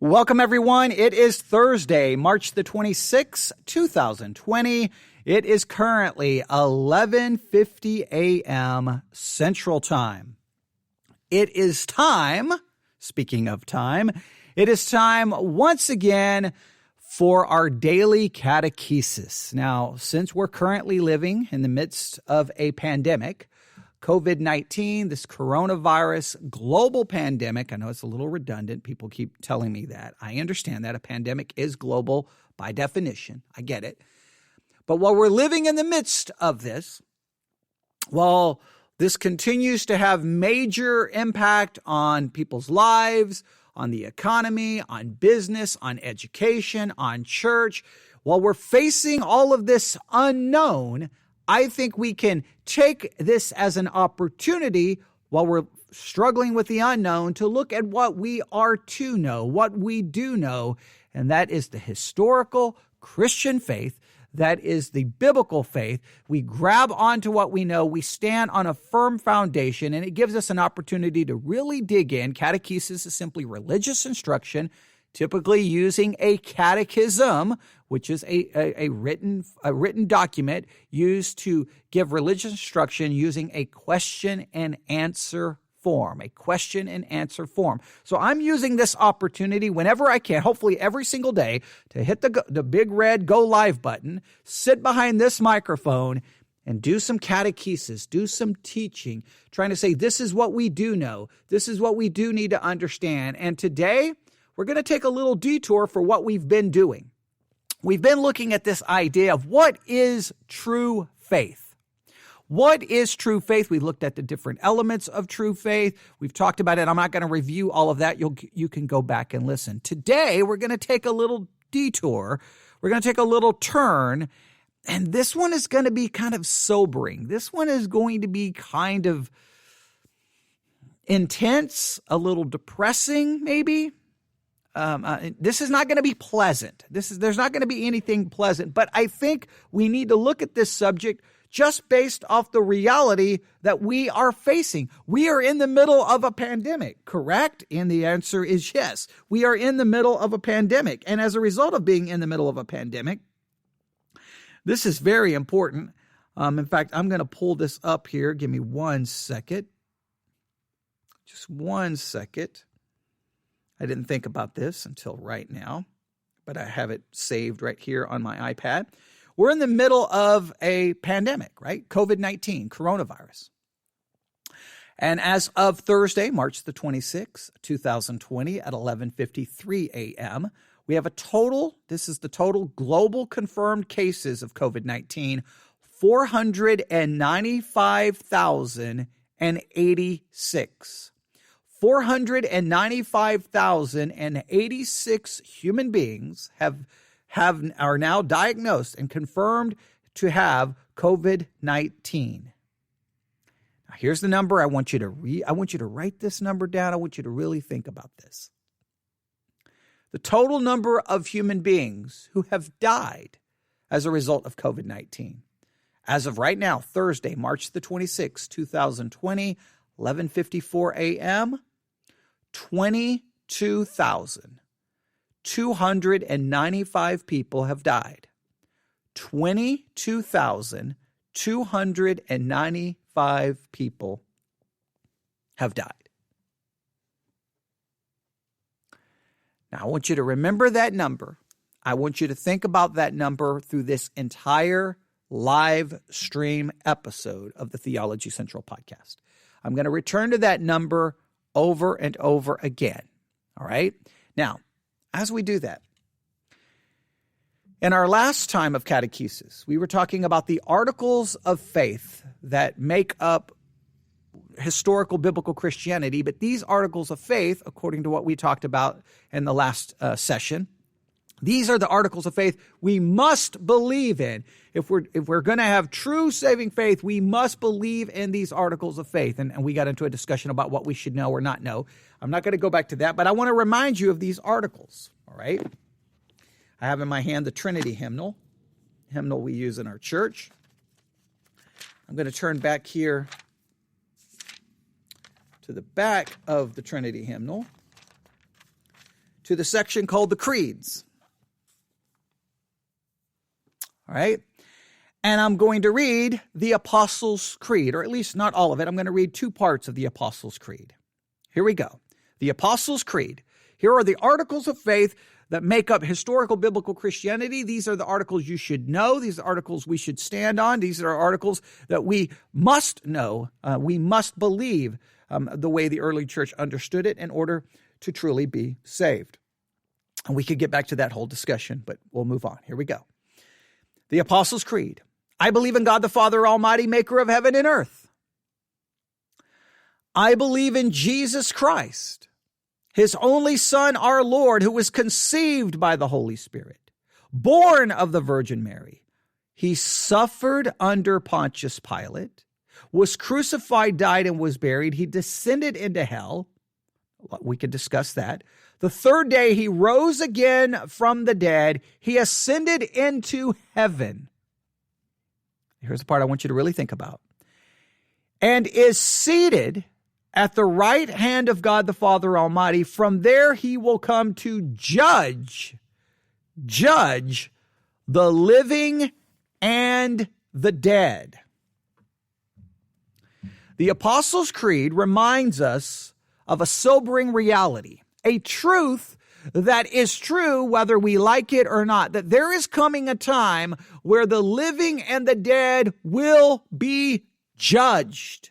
Welcome, everyone. It is Thursday, March the 26th, 2020. It is currently 11:50 a.m. Central Time. It is time, speaking of time, it is time once again for our daily catechesis. Now, since we're currently living in the midst of a pandemic, COVID-19, this coronavirus global pandemic. I know it's a little redundant. People keep telling me that. I understand that a pandemic is global by definition. I get it. But while we're living in the midst of this, while this continues to have major impact on people's lives, on the economy, on business, on education, on church, while we're facing all of this unknown, I think we can take this as an opportunity while we're struggling with the unknown to look at what we are to know, what we do know, and that is the historical Christian faith. That is the biblical faith. We grab onto what we know. We stand on a firm foundation, and it gives us an opportunity to really dig in. Catechesis is simply religious instruction, typically using a catechism, which is a written document used to give religious instruction using a question and answer form, So I'm using this opportunity whenever I can, hopefully every single day, to hit the big red go live button, sit behind this microphone, and do some catechesis, do some teaching, trying to say, this is what we do know. This is what we do need to understand. And today, we're going to take a little detour for what we've been doing. We've been looking at this idea of what is true faith. What is true faith? We looked at the different elements of true faith. We've talked about it. I'm not going to review all of that. You can go back and listen. Today, we're going to take a little detour. We're going to take a little turn. And this one is going to be kind of sobering. This one is going to be kind of intense, a little depressing, maybe. This is not going to be pleasant. There's not going to be anything pleasant, but I think we need to look at this subject just based off the reality that we are facing. We are in the middle of a pandemic, correct? And the answer is yes. We are in the middle of a pandemic. And as a result of being in the middle of a pandemic, this is very important. In fact, I'm going to pull this up here. Give me 1 second. Just 1 second. I didn't think about this until right now, but I have it saved right here on my iPad. We're in the middle of a pandemic, right? COVID-19, coronavirus. And as of Thursday, March the 26th, 2020 at 11:53 a.m., we have this is the total global confirmed cases of COVID-19, 495,086. 495,086 human beings are now diagnosed and confirmed to have COVID-19. Now, here's the number. I want you to write this number down. I want you to really think about this. The total number of human beings who have died as a result of COVID-19. As of right now, Thursday, March the 26th, 2020, 11:54 a.m., 22,295 people have died. 22,295 people have died. Now, I want you to remember that number. I want you to think about that number through this entire live stream episode of the Theology Central podcast. I'm going to return to that number over and over again. All right? Now, as we do that, in our last time of catechesis, we were talking about the articles of faith that make up historical biblical Christianity, but these articles of faith, according to what we talked about in the last session, these are the articles of faith we must believe in. If we're going to have true saving faith, we must believe in these articles of faith. And we got into a discussion about what we should know or not know. I'm not going to go back to that, but I want to remind you of these articles, all right? I have in my hand the Trinity hymnal we use in our church. I'm going to turn back here to the back of the Trinity hymnal to the section called the Creeds. All right. And I'm going to read the Apostles' Creed, or at least not all of it. I'm going to read two parts of the Apostles' Creed. Here we go. The Apostles' Creed. Here are the articles of faith that make up historical biblical Christianity. These are the articles you should know. These are articles we should stand on. These are articles that we must know. We must believe the way the early church understood it in order to truly be saved. And we could get back to that whole discussion, but we'll move on. Here we go. The Apostles' Creed. I believe in God the Father Almighty, maker of heaven and earth. I believe in Jesus Christ, his only Son, our Lord, who was conceived by the Holy Spirit, born of the Virgin Mary. He suffered under Pontius Pilate, was crucified, died, and was buried. He descended into hell. We could discuss that. The third day, he rose again from the dead. He ascended into heaven. Here's the part I want you to really think about. And is seated at the right hand of God the Father Almighty. From there he will come to judge the living and the dead. The Apostles' Creed reminds us of a sobering reality, a truth that is true whether we like it or not, that there is coming a time where the living and the dead will be judged.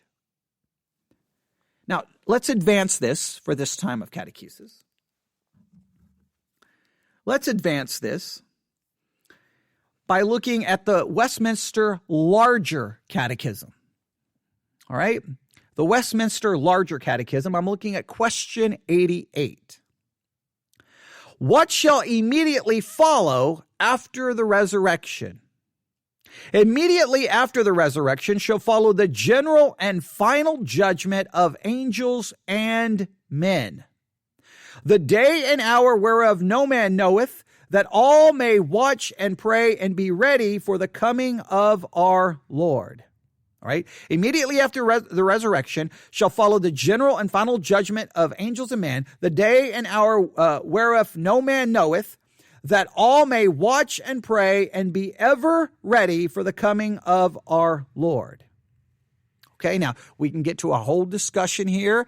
Now, let's advance this for this time of catechesis. Let's advance this by looking at the Westminster Larger Catechism. All right? The Westminster Larger Catechism, I'm looking at question 88. What shall immediately follow after the resurrection? Immediately after the resurrection shall follow the general and final judgment of angels and men. The day and hour whereof no man knoweth, that all may watch and pray and be ready for the coming of our Lord. All right. Immediately after the resurrection shall follow the general and final judgment of angels and men, the day and hour whereof no man knoweth, that all may watch and pray and be ever ready for the coming of our Lord. Okay, now we can get to a whole discussion here.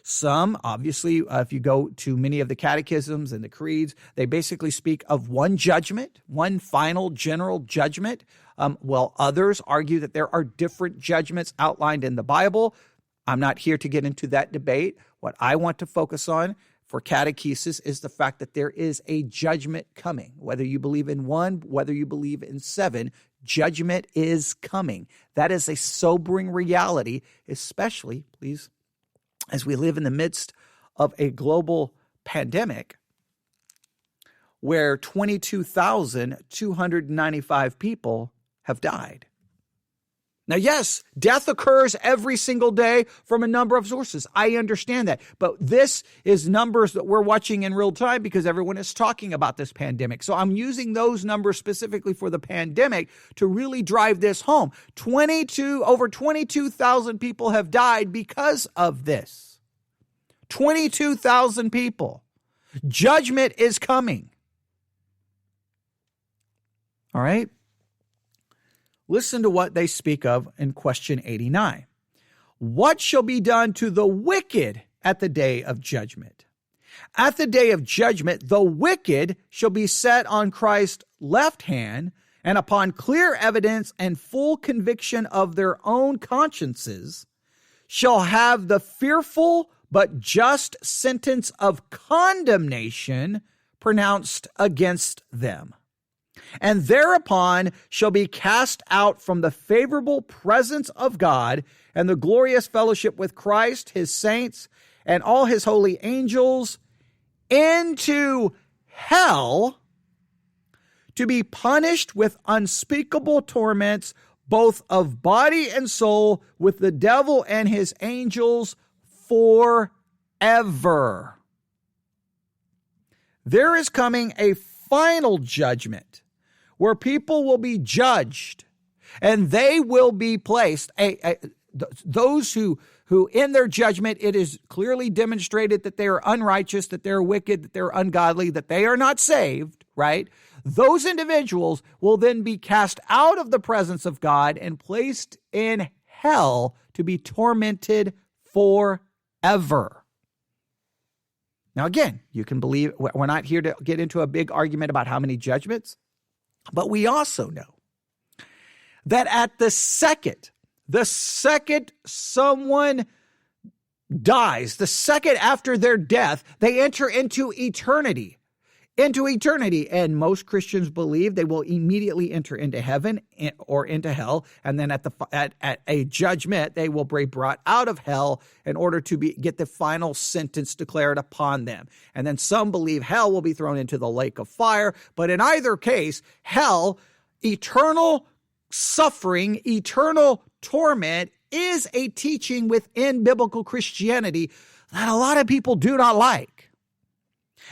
Some, obviously, if you go to many of the catechisms and the creeds, they basically speak of one judgment, one final general judgment. While others argue that there are different judgments outlined in the Bible. I'm not here to get into that debate. What I want to focus on for catechesis is the fact that there is a judgment coming. Whether you believe in one, whether you believe in seven, judgment is coming. That is a sobering reality, especially, please, as we live in the midst of a global pandemic where 22,295 people have died. Now, yes, death occurs every single day from a number of sources. I understand that. But this is numbers that we're watching in real time because everyone is talking about this pandemic. So I'm using those numbers specifically for the pandemic to really drive this home. Over 22,000 people have died because of this. 22,000 people. Judgment is coming. All right? Listen to what they speak of in question 89. What shall be done to the wicked at the day of judgment? At the day of judgment, the wicked shall be set on Christ's left hand, and upon clear evidence and full conviction of their own consciences, shall have the fearful but just sentence of condemnation pronounced against them. And thereupon shall be cast out from the favorable presence of God and the glorious fellowship with Christ, his saints, and all his holy angels into hell to be punished with unspeakable torments, both of body and soul, with the devil and his angels forever. There is coming a final judgment where people will be judged and they will be placed. those who in their judgment, it is clearly demonstrated that they are unrighteous, that they're wicked, that they're ungodly, that they are not saved, right? Those individuals will then be cast out of the presence of God and placed in hell to be tormented forever. Now, again, you can believe we're not here to get into a big argument about how many judgments, but we also know that at the second someone dies, the second after their death, they enter into eternity. And most Christians believe they will immediately enter into heaven or into hell. And then at a judgment, they will be brought out of hell in order to get the final sentence declared upon them. And then some believe hell will be thrown into the lake of fire. But in either case, hell, eternal suffering, eternal torment is a teaching within biblical Christianity that a lot of people do not like.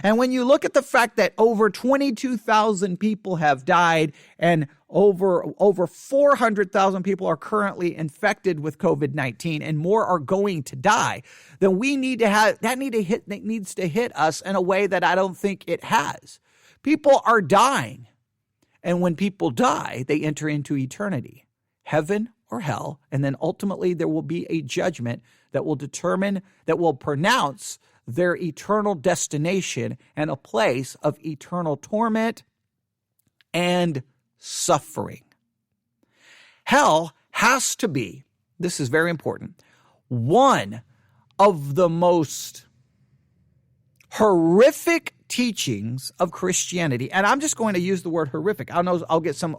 And when you look at the fact that over 22,000 people have died and over 400,000 people are currently infected with COVID-19 and more are going to die, then we need to have that needs to hit us in a way that I don't think it has. People are dying. And when people die, they enter into eternity, heaven or hell, and then ultimately there will be a judgment that will pronounce their eternal destination and a place of eternal torment and suffering. Hell has to be, this is very important, one of the most horrific teachings of Christianity. And I'm just going to use the word horrific. I know I'll get some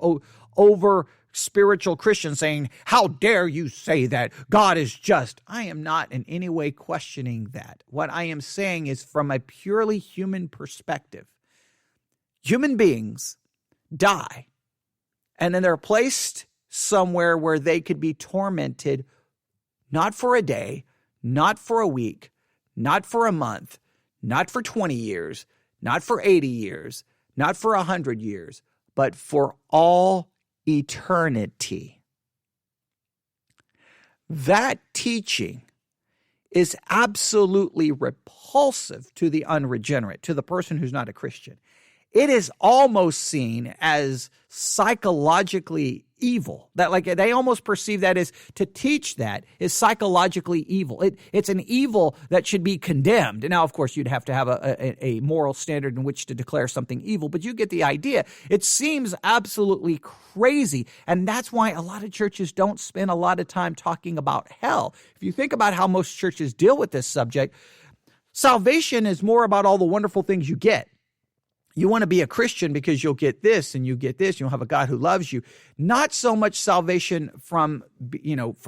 over spiritual Christians saying, how dare you say that God is just? I am not in any way questioning that. What I am saying is from a purely human perspective. Human beings die, and then they're placed somewhere where they could be tormented, not for a day, not for a week, not for a month, not for 20 years, not for 80 years, not for 100 years, but for all eternity. That teaching is absolutely repulsive to the unregenerate, to the person who's not a Christian. It is almost seen as psychologically evil. That they almost perceive that as to teach that is psychologically evil. It's an evil that should be condemned. Now, of course, you'd have to have a moral standard in which to declare something evil, but you get the idea. It seems absolutely crazy, and that's why a lot of churches don't spend a lot of time talking about hell. If you think about how most churches deal with this subject, salvation is more about all the wonderful things you get. You want to be a Christian because you'll get this and you get this. You'll have a God who loves you. Not so much salvation from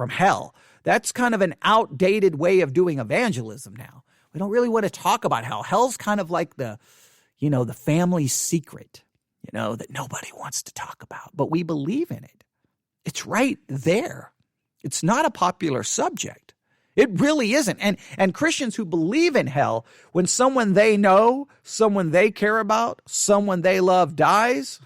hell. That's kind of an outdated way of doing evangelism now. We don't really want to talk about hell. Hell's kind of like the family secret, that nobody wants to talk about, but we believe in it. It's right there. It's not a popular subject. It really isn't. And Christians who believe in hell, when someone they know, someone they care about, someone they love dies,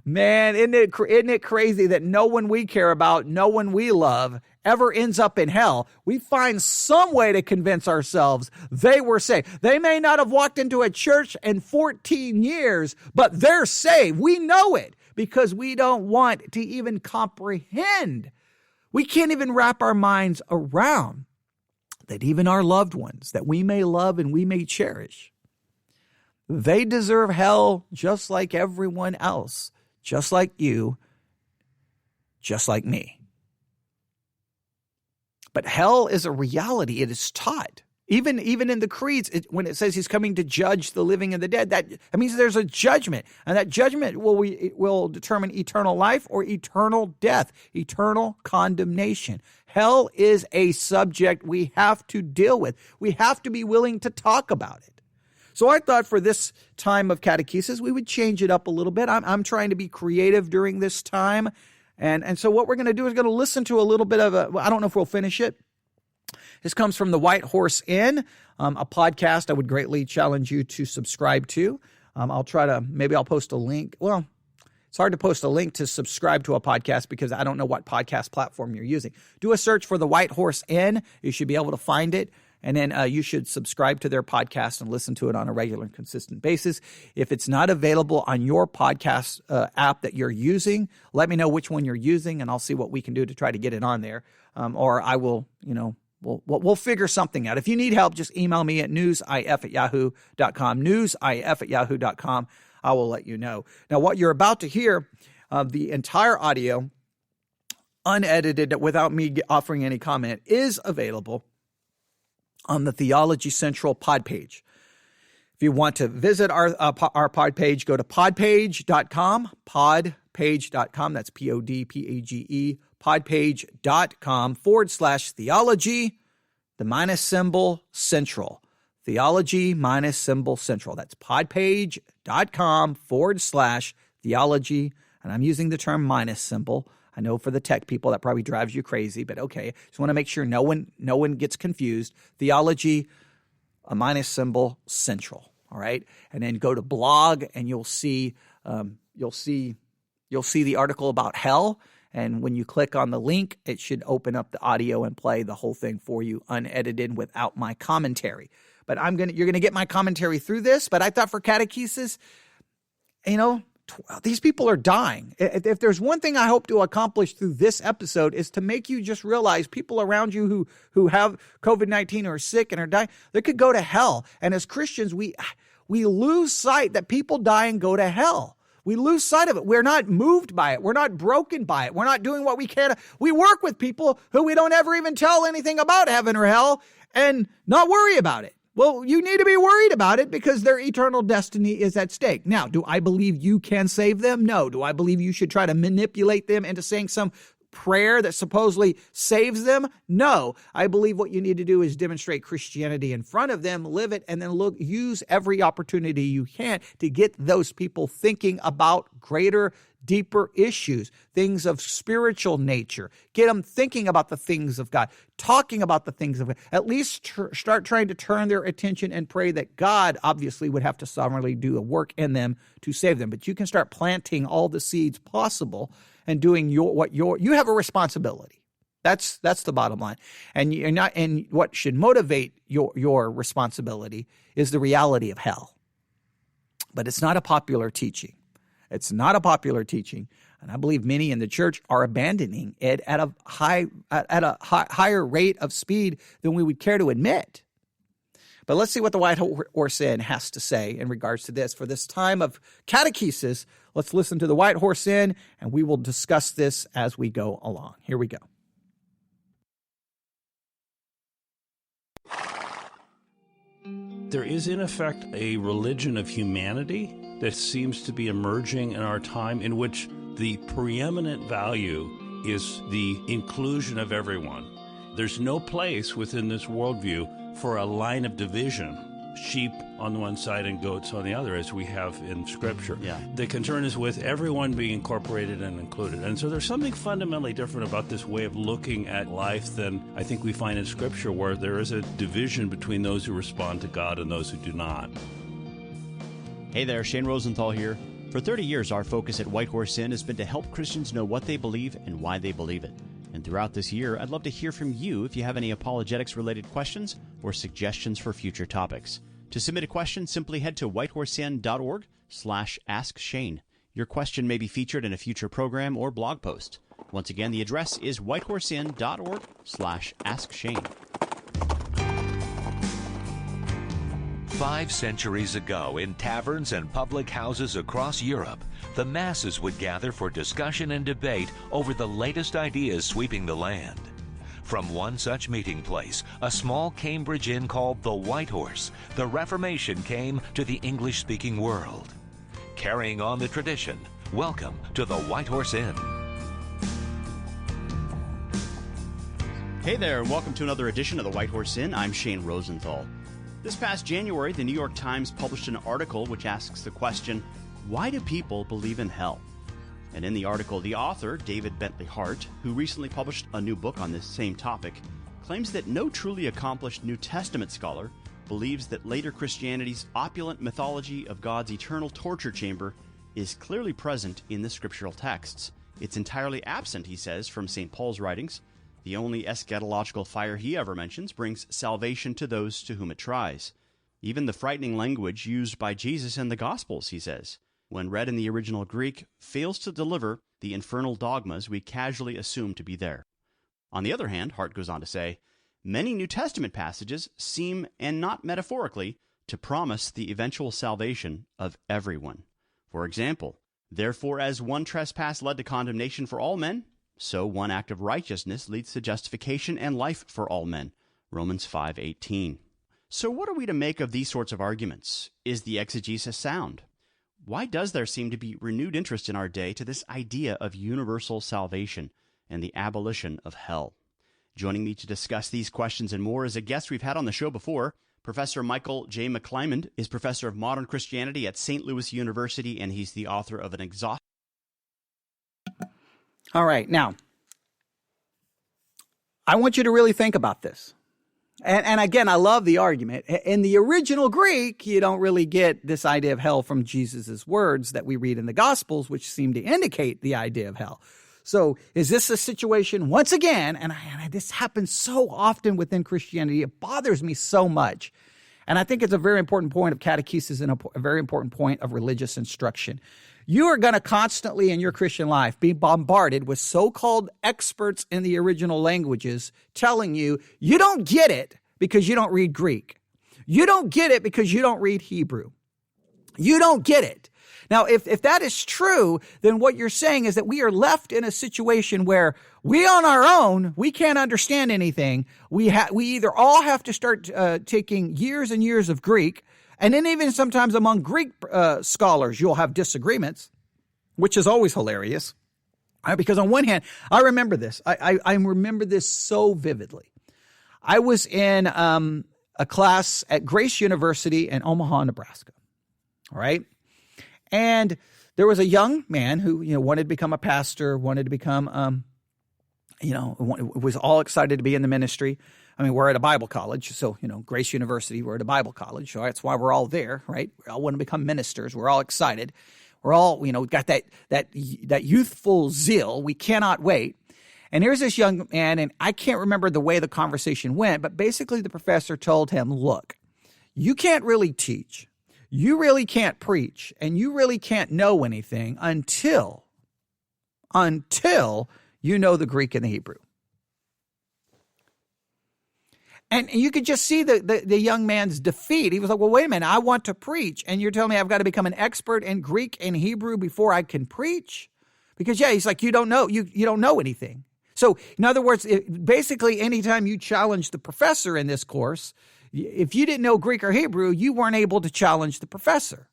man, isn't it crazy that no one we care about, no one we love ever ends up in hell? We find some way to convince ourselves they were saved. They may not have walked into a church in 14 years, but they're saved. We know it because we don't want to even comprehend. We can't even wrap our minds around that even our loved ones that we may love and we may cherish, they deserve hell just like everyone else, just like you, just like me. But hell is a reality. It is taught. Even in the creeds, when it says he's coming to judge the living and the dead, that means there's a judgment. And that judgment will determine eternal life or eternal death, eternal condemnation. Hell is a subject we have to deal with. We have to be willing to talk about it. So I thought for this time of catechesis, we would change it up a little bit. I'm trying to be creative during this time. And so what we're going to do is going to listen to a little bit of I don't know if we'll finish it. This comes from the White Horse Inn, a podcast I would greatly challenge you to subscribe to. Maybe I'll post a link. Well, It's hard to post a link to subscribe to a podcast because I don't know what podcast platform you're using. Do a search for the White Horse Inn. You should be able to find it. And then you should subscribe to their podcast and listen to it on a regular and consistent basis. If it's not available on your podcast app that you're using, let me know which one you're using, and I'll see what we can do to try to get it on there. Or I will, we'll figure something out. If you need help, just email me at newsif@yahoo.com, newsif@yahoo.com. I will let you know. Now, what you're about to hear, the entire audio, unedited, without me offering any comment, is available on the Theology Central pod page. If you want to visit our pod page, go to podpage.com, podpage.com, that's Podpage, podpage.com/theology, the minus symbol central. Theology minus symbol central. That's podpage.com/theology. And I'm using the term minus symbol. I know for the tech people that probably drives you crazy, but okay. Just want to make sure no one gets confused. Theology, a minus symbol, central. All right, and then go to blog, and you'll see the article about hell. And when you click on the link, it should open up the audio and play the whole thing for you, unedited, without my commentary. But you're gonna get my commentary through this. But I thought for catechesis, these people are dying. If there's one thing I hope to accomplish through this episode is to make you just realize people around you who have COVID-19 or are sick and are dying, they could go to hell. And as Christians, we lose sight that people die and go to hell. We lose sight of it. We're not moved by it. We're not broken by it. We're not doing what we can. We work with people who we don't ever even tell anything about heaven or hell and not worry about it. Well, you need to be worried about it because their eternal destiny is at stake. Now, do I believe you can save them? No. Do I believe you should try to manipulate them into saying some prayer that supposedly saves them? No. I believe what you need to do is demonstrate Christianity in front of them, live it, and then use every opportunity you can to get those people thinking about greater, deeper issues, things of spiritual nature. Get them thinking about the things of God, talking about the things of God. At least start trying to turn their attention and pray that God obviously would have to sovereignly do a work in them to save them. But you can start planting all the seeds possible and doing you have a responsibility. That's the bottom line. And what should motivate your responsibility is the reality of hell. But it's not a popular teaching. It's not a popular teaching, and I believe many in the church are abandoning it at a higher rate of speed than we would care to admit. But let's see what the White Horse Inn has to say in regards to this. For this time of catechesis, let's listen to the White Horse Inn, and we will discuss this as we go along. Here we go. There is, in effect, a religion of humanity that seems to be emerging in our time, in which the preeminent value is the inclusion of everyone. There's no place within this worldview for a line of division, sheep on one side and goats on the other, as we have in Scripture. Yeah. The concern is with everyone being incorporated and included. And so there's something fundamentally different about this way of looking at life than I think we find in Scripture, where there is a division between those who respond to God and those who do not. Hey there, Shane Rosenthal here. For 30 years, our focus at White Horse Inn has been to help Christians know what they believe and why they believe it. And throughout this year, I'd love to hear from you if you have any apologetics-related questions or suggestions for future topics. To submit a question, simply head to whitehorseinn.org/askshane. Your question may be featured in a future program or blog post. Once again, the address is whitehorseinn.org/askshane. 5 centuries ago, in taverns and public houses across Europe, the masses would gather for discussion and debate over the latest ideas sweeping the land. From one such meeting place, a small Cambridge inn called the White Horse, the Reformation came to the English-speaking world. Carrying on the tradition, welcome to the White Horse Inn. Hey there, and welcome to another edition of the White Horse Inn. I'm Shane Rosenthal. This past January, the New York Times published an article which asks the question, why do people believe in hell? And in the article, the author, David Bentley Hart, who recently published a new book on this same topic, claims that no truly accomplished New Testament scholar believes that later Christianity's opulent mythology of God's eternal torture chamber is clearly present in the scriptural texts. It's entirely absent, he says, from St. Paul's writings. The only eschatological fire he ever mentions brings salvation to those to whom it tries. Even the frightening language used by Jesus in the Gospels, he says, when read in the original Greek, fails to deliver the infernal dogmas we casually assume to be there. On the other hand, Hart goes on to say, many New Testament passages seem, and not metaphorically, to promise the eventual salvation of everyone. For example, therefore as one trespass led to condemnation for all men, so one act of righteousness leads to justification and life for all men. Romans 5:18. So what are we to make of these sorts of arguments? Is the exegesis sound? Why does there seem to be renewed interest in our day to this idea of universal salvation and the abolition of hell? Joining me to discuss these questions and more is a guest we've had on the show before. Professor Michael J. McClymond is professor of modern Christianity at St. Louis University, and he's the author of an exhaustive... All right, now, I want you to really think about this. And again, I love the argument. In the original Greek, you don't really get this idea of hell from Jesus' words that we read in the Gospels, which seem to indicate the idea of hell. So is this a situation, once again, and this happens so often within Christianity, it bothers me so much. And I think it's a very important point of catechesis and a very important point of religious instruction. You are going to constantly in your Christian life be bombarded with so-called experts in the original languages telling you, you don't get it because you don't read Greek. You don't get it because you don't read Hebrew. You don't get it. Now, if that is true, then what you're saying is that we are left in a situation where we on our own, we can't understand anything. We either all have to start taking years and years of Greek, and then even sometimes among Greek scholars, you'll have disagreements, which is always hilarious. Because on one hand, I remember this. I remember this so vividly. I was in a class at Grace University in Omaha, Nebraska. All right. And there was a young man who, wanted to become a pastor, wanted to become, was all excited to be in the ministry. I mean, we're at a Bible college, so, Grace University, we're at a Bible college, so that's why we're all there, right? We all want to become ministers. We're all excited. We're all, got that youthful zeal. We cannot wait. And here's this young man, and I can't remember the way the conversation went, but basically the professor told him, look, you can't really teach. You really can't preach, and you really can't know anything until you know the Greek and the Hebrew. And you could just see the young man's defeat. He was like, well, wait a minute, I want to preach, and you're telling me I've got to become an expert in Greek and Hebrew before I can preach? Because, he's like, you don't know, you don't know anything. So, in other words, basically anytime you challenge the professor in this course, if you didn't know Greek or Hebrew, you weren't able to challenge the professor.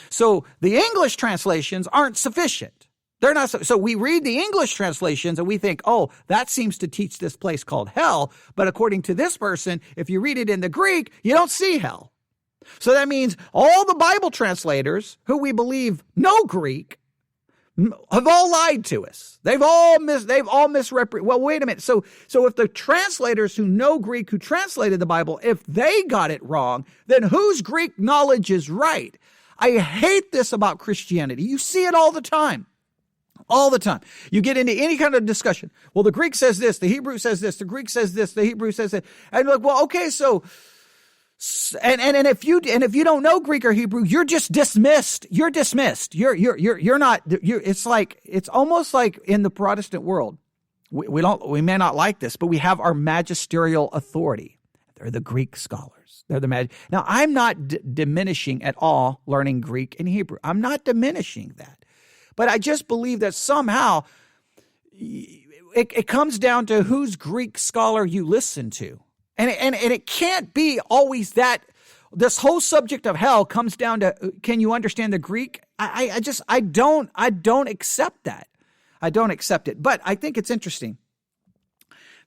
So the English translations aren't sufficient. They're not. So we read the English translations and we think, oh, that seems to teach this place called hell. But according to this person, if you read it in the Greek, you don't see hell. So that means all the Bible translators who we believe know Greek have all lied to us. They've all misrepresented. Well, wait a minute. So if the translators who know Greek, who translated the Bible, if they got it wrong, then whose Greek knowledge is right? I hate this about Christianity. You see it all the time. All the time. You get into any kind of discussion. Well, the Greek says this, the Hebrew says this, the Greek says this, the Hebrew says that. And you're like, well, okay, so and if you don't know Greek or Hebrew, you're just dismissed. You're dismissed. You're not. It's almost like in the Protestant world, we may not like this, but we have our magisterial authority. They're the Greek scholars. They're the Now, I'm not diminishing at all learning Greek and Hebrew. I'm not diminishing that, but I just believe that somehow it comes down to whose Greek scholar you listen to. And it can't be always that this whole subject of hell comes down to, can you understand the Greek? I don't accept that. I don't accept it. But I think it's interesting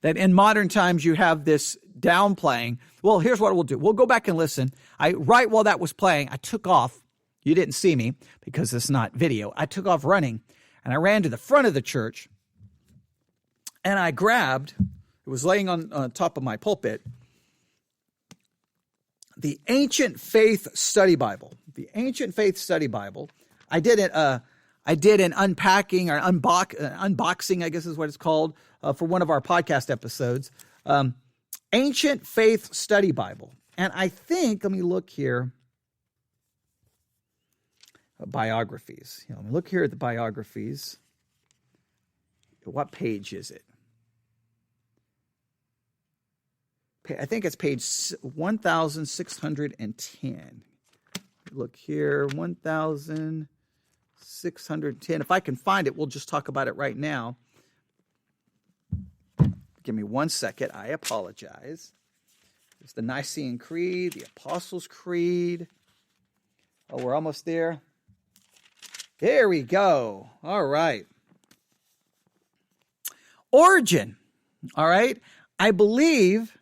that in modern times you have this downplaying. Well, here's what we'll do. We'll go back and listen. Right while that was playing, I took off. You didn't see me because it's not video. I took off running and I ran to the front of the church and I grabbed, it was laying on top of my pulpit, the Ancient Faith Study Bible. The Ancient Faith Study Bible. I did an unpacking or unboxing, I guess is what it's called, for one of our podcast episodes. Ancient Faith Study Bible. And I think, let me look here, biographies. Let me look here at the biographies. What page is it? I think it's page 1610. Look here, 1610. If I can find it, we'll just talk about it right now. Give me 1 second. I apologize. There's the Nicene Creed, the Apostles' Creed. Oh, we're almost there. There we go. All right. Origen. All right. I believe.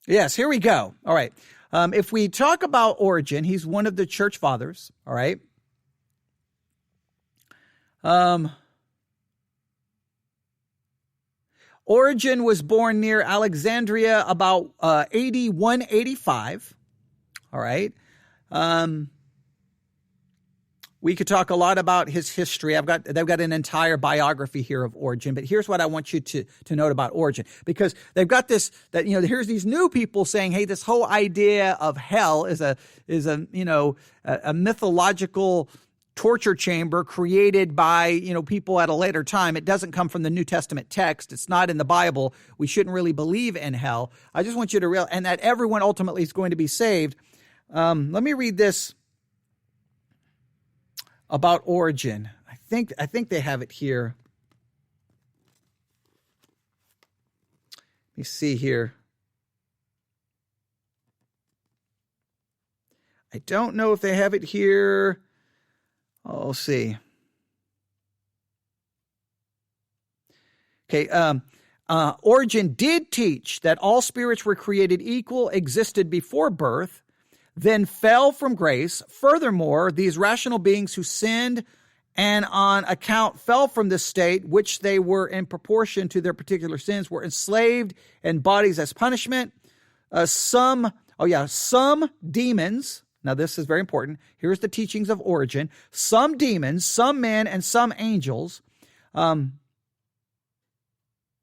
Yes, here we go. All right. If we talk about Origen, he's one of the church fathers. All right. Origen was born near Alexandria about AD 185. All right. We could talk a lot about his history. They've got an entire biography here of Origen, but here's what I want you to note about Origen, because they've got this, that, here's these new people saying, hey, this whole idea of hell is a mythological torture chamber created by, people at a later time. It doesn't come from the New Testament text. It's not in the Bible. We shouldn't really believe in hell. I just want you to realize, and that everyone ultimately is going to be saved. Let me read this about Origen. I think they have it here. Let me see here. I don't know if they have it here. I'll see. Okay, Origen did teach that all spirits were created equal, existed before birth, then fell from grace. Furthermore, these rational beings who sinned and on account fell from this state, which they were in proportion to their particular sins, were enslaved in bodies as punishment. Some demons. Now, this is very important. Here's the teachings of Origen. Some demons, some men, and some angels. Okay,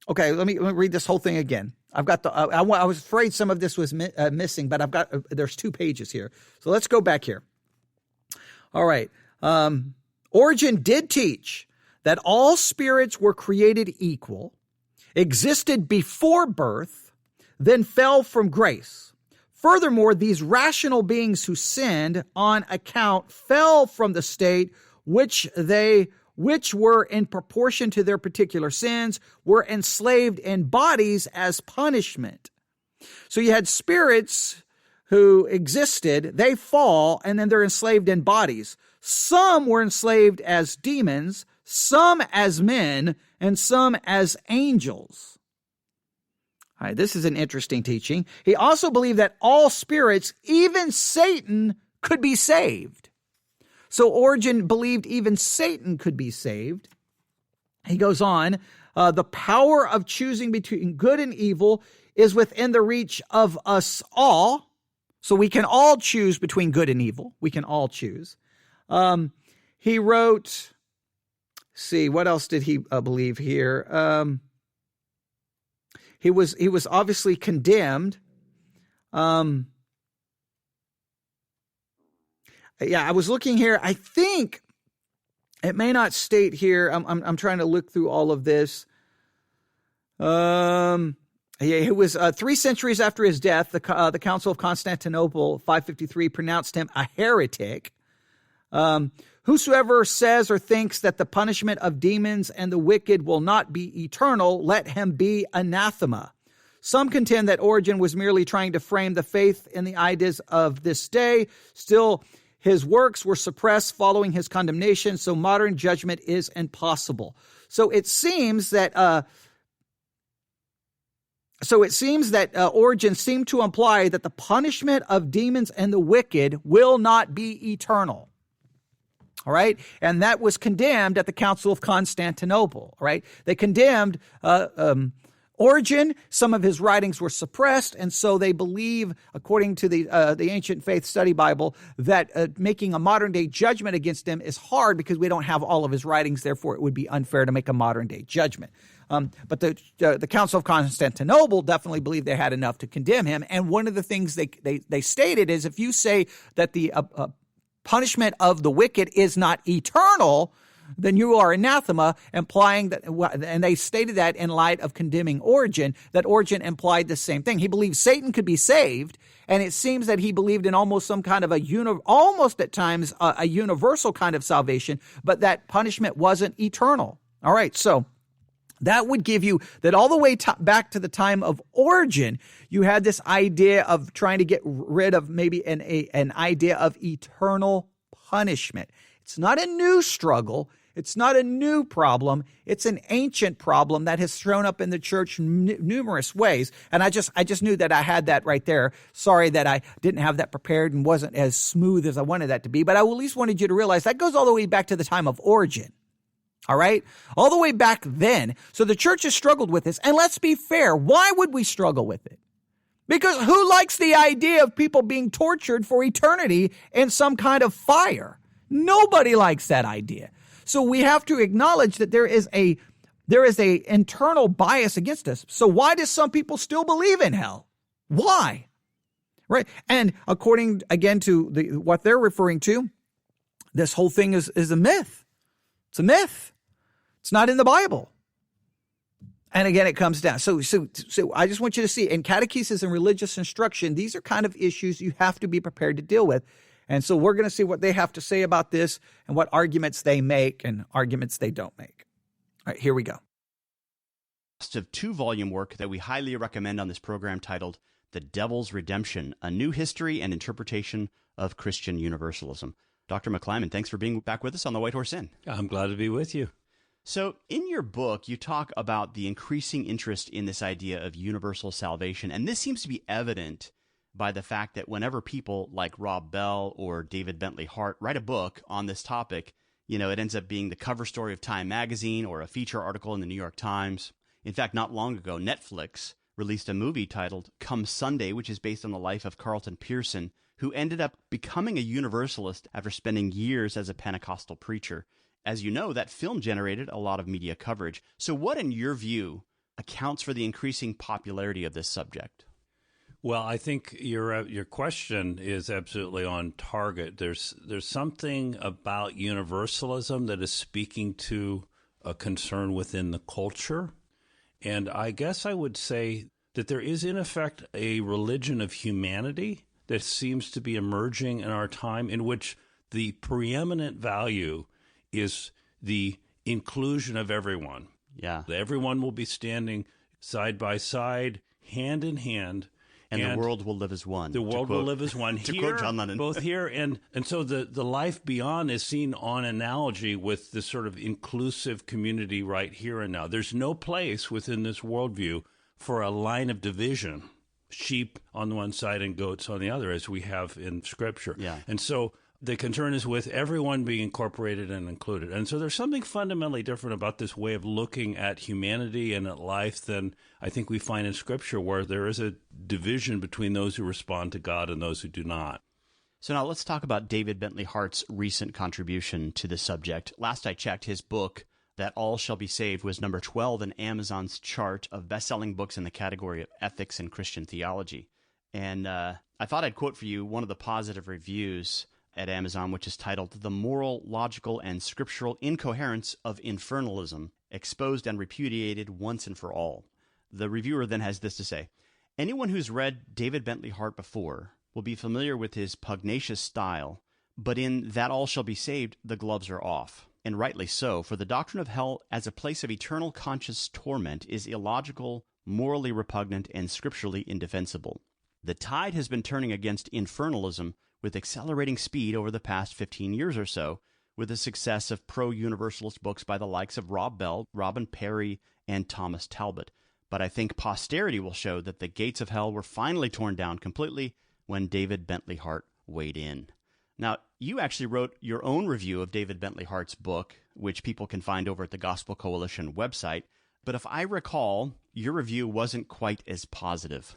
let me read this whole thing again. I've got I was afraid some of this was missing, but there's 2 pages here. So let's go back here. All right. Origen did teach that all spirits were created equal, existed before birth, then fell from grace. Furthermore, these rational beings who sinned on account fell from the state which were in proportion to their particular sins, were enslaved in bodies as punishment. So you had spirits who existed, they fall, and then they're enslaved in bodies. Some were enslaved as demons, some as men, and some as angels. All right, this is an interesting teaching. He also believed that all spirits, even Satan, could be saved. So Origen believed even Satan could be saved. He goes on, the power of choosing between good and evil is within the reach of us all. So we can all choose between good and evil. We can all choose. He wrote, see, what else did he believe here? He was obviously condemned. I was looking here. I think it may not state here. I'm trying to look through all of this. It was 3 centuries after his death. The Council of Constantinople, 553, pronounced him a heretic. Whosoever says or thinks that the punishment of demons and the wicked will not be eternal, let him be anathema. Some contend that Origen was merely trying to frame the faith in the ideas of this day. Still, his works were suppressed following his condemnation, so modern judgment is impossible. So it seems that Origen seemed to imply that the punishment of demons and the wicked will not be eternal. All right, and that was condemned at the Council of Constantinople. All right, they condemned Origen, some of his writings were suppressed, and so they believe, according to the Ancient Faith Study Bible, that making a modern-day judgment against him is hard because we don't have all of his writings. Therefore, it would be unfair to make a modern-day judgment. But the Council of Constantinople definitely believed they had enough to condemn him. And one of the things they stated is, if you say that the punishment of the wicked is not eternal, then you are anathema, implying that, and they stated that in light of condemning Origen, that Origen implied the same thing. He believed Satan could be saved, and it seems that he believed in almost some kind of almost at times a universal kind of salvation, but that punishment wasn't eternal. All right, so that would give you that all the way back to the time of Origen, you had this idea of trying to get rid of maybe an idea of eternal punishment. It's not a new struggle. It's not a new problem. It's an ancient problem that has shown up in the church in numerous ways. And I just knew that I had that right there. Sorry that I didn't have that prepared and wasn't as smooth as I wanted that to be. But I at least wanted you to realize that goes all the way back to the time of Origen. All right? All the way back then. So the church has struggled with this. And let's be fair. Why would we struggle with it? Because who likes the idea of people being tortured for eternity in some kind of fire? Nobody likes that idea. So we have to acknowledge that there is a internal bias against us. So why do some people still believe in hell? Why? Right? And according, again, to what they're referring to, this whole thing is a myth. It's a myth. It's not in the Bible. And again, it comes down. So I just want you to see, in catechesis and religious instruction, these are kind of issues you have to be prepared to deal with. And so we're going to see what they have to say about this and what arguments they make and arguments they don't make. All right, here we go. Of 2-volume work that we highly recommend on this program titled The Devil's Redemption, A New History and Interpretation of Christian Universalism. Dr. McClyman, thanks for being back with us on the White Horse Inn. I'm glad to be with you. So in your book, you talk about the increasing interest in this idea of universal salvation, and this seems to be evident by the fact that whenever people like Rob Bell or David Bentley Hart write a book on this topic, it ends up being the cover story of Time magazine or a feature article in the New York Times. In fact, not long ago, Netflix released a movie titled Come Sunday, which is based on the life of Carlton Pearson, who ended up becoming a Universalist after spending years as a Pentecostal preacher. As you know, that film generated a lot of media coverage. So what, in your view, accounts for the increasing popularity of this subject? Well, I think your question is absolutely on target. There's something about universalism that is speaking to a concern within the culture. And I guess I would say that there is, in effect, a religion of humanity that seems to be emerging in our time, in which the preeminent value is the inclusion of everyone. Yeah. Everyone will be standing side by side, hand in hand. And the world will live as one. The world will live as one. To here, quote John Lennon. Both here and so the life beyond is seen on analogy with this sort of inclusive community right here and now. There's no place within this worldview for a line of division, sheep on the one side and goats on the other, as we have in Scripture. Yeah. And so the concern is with everyone being incorporated and included. And so there's something fundamentally different about this way of looking at humanity and at life than I think we find in Scripture, where there is a division between those who respond to God and those who do not. So now let's talk about David Bentley Hart's recent contribution to the subject. Last I checked, his book, That All Shall Be Saved, was number 12 in Amazon's chart of best-selling books in the category of ethics and Christian theology. And I thought I'd quote for you one of the positive reviews at Amazon, which is titled The Moral, Logical, and Scriptural Incoherence of Infernalism, Exposed and Repudiated Once and for All. The reviewer then has this to say: anyone who's read David Bentley Hart before will be familiar with his pugnacious style, but in That All Shall Be Saved, the gloves are off. And rightly so, for the doctrine of hell as a place of eternal conscious torment is illogical, morally repugnant, and scripturally indefensible. The tide has been turning against infernalism with accelerating speed over the past 15 years or so, with the success of pro-universalist books by the likes of Rob Bell, Robin Perry, and Thomas Talbot. But I think posterity will show that the gates of hell were finally torn down completely when David Bentley Hart weighed in. Now, you actually wrote your own review of David Bentley Hart's book, which people can find over at the Gospel Coalition website. But if I recall, your review wasn't quite as positive.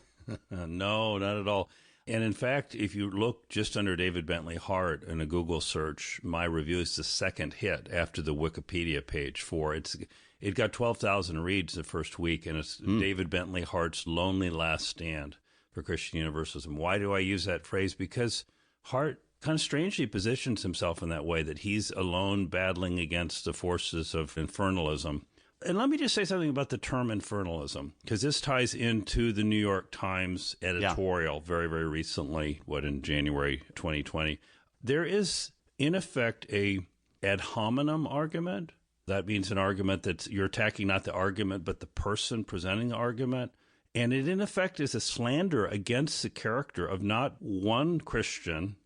No, not at all. And in fact, if you look just under David Bentley Hart in a Google search, my review is the second hit after the Wikipedia page for it. It got 12,000 reads the first week, and it's David Bentley Hart's Lonely Last Stand for Christian Universalism. Why do I use that phrase? Because Hart kind of strangely positions himself in that way, that he's alone battling against the forces of infernalism. And let me just say something about the term infernalism, because this ties into the New York Times editorial very, very recently, in January 2020. There is, in effect, a ad hominem argument. That means an argument that you're attacking not the argument, but the person presenting the argument. And it, in effect, is a slander against the character of not one Christian,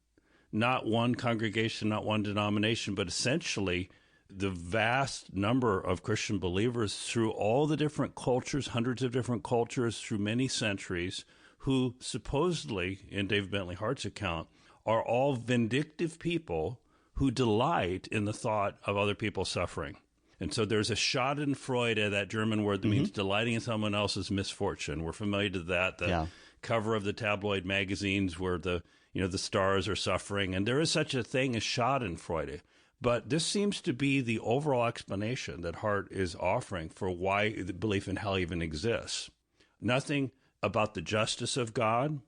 not one congregation, not one denomination, but essentially the vast number of Christian believers through all the different cultures, hundreds of different cultures through many centuries, who supposedly, in David Bentley Hart's account, are all vindictive people who delight in the thought of other people suffering. And so there's a Schadenfreude, that German word that means delighting in someone else's misfortune. We're familiar to that. The cover of the tabloid magazines where the stars are suffering. And there is such a thing as Schadenfreude. But this seems to be the overall explanation that Hart is offering for why the belief in hell even exists. Nothing about the justice of God,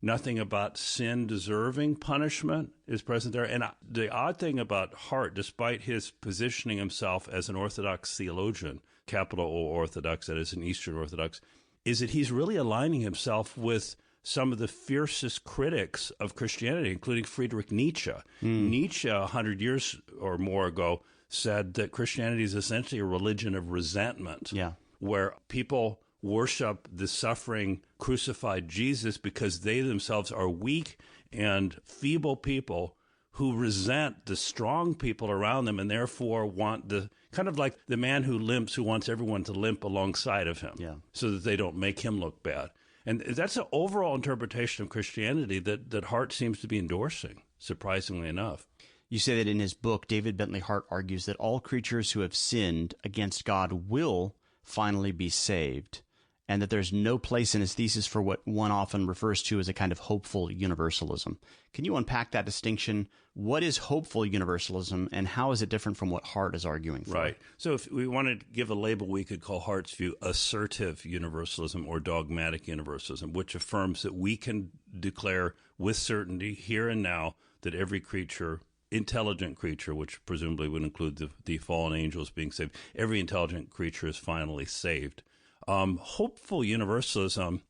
nothing about sin-deserving punishment is present there. And the odd thing about Hart, despite his positioning himself as an Orthodox theologian, capital O Orthodox, that is an Eastern Orthodox, is that he's really aligning himself with some of the fiercest critics of Christianity, including Friedrich Nietzsche. Nietzsche, 100 years or more ago, said that Christianity is essentially a religion of resentment, where people worship the suffering, crucified Jesus because they themselves are weak and feeble people who resent the strong people around them and therefore want kind of like the man who limps, who wants everyone to limp alongside of him so that they don't make him look bad. And that's an overall interpretation of Christianity that Hart seems to be endorsing, surprisingly enough. You say that in his book, David Bentley Hart argues that all creatures who have sinned against God will finally be saved, and that there's no place in his thesis for what one often refers to as a kind of hopeful universalism. Can you unpack that distinction? What is hopeful universalism, and how is it different from what Hart is arguing for? Right. So if we wanted to give a label, we could call Hart's view assertive universalism or dogmatic universalism, which affirms that we can declare with certainty here and now that every creature, intelligent creature, which presumably would include the fallen angels being saved, every intelligent creature is finally saved. Hopeful universalism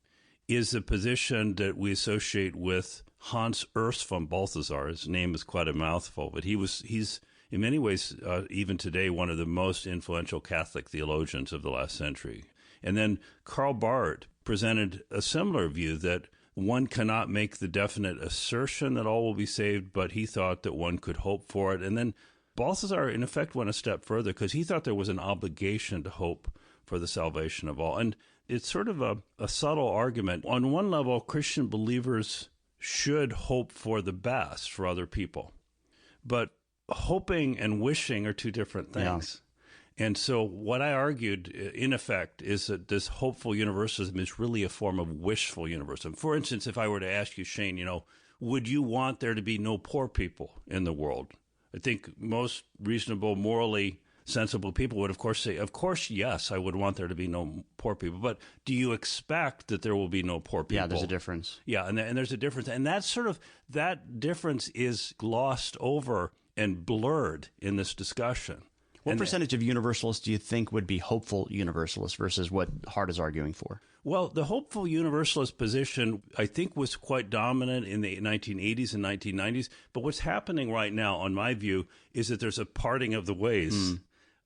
is a position that we associate with Hans Urs von Balthasar. His name is quite a mouthful, but he's in many ways, even today, one of the most influential Catholic theologians of the last century. And then Karl Barth presented a similar view that one cannot make the definite assertion that all will be saved, but he thought that one could hope for it. And then Balthasar, in effect, went a step further because he thought there was an obligation to hope for the salvation of all. And it's sort of a subtle argument. On one level, Christian believers should hope for the best for other people. But hoping and wishing are two different things. Yeah. And so what I argued, in effect, is that this hopeful universalism is really a form of wishful universalism. For instance, if I were to ask you, Shane, would you want there to be no poor people in the world? I think most reasonable, morally sensible people would, of course, say, of course, yes, I would want there to be no poor people. But do you expect that there will be no poor people? Yeah, there's a difference. Yeah, and there's a difference. And that difference is glossed over and blurred in this discussion. What percentage of universalists do you think would be hopeful universalists versus what Hart is arguing for? Well, the hopeful universalist position, I think, was quite dominant in the 1980s and 1990s. But what's happening right now, on my view, is that there's a parting of the ways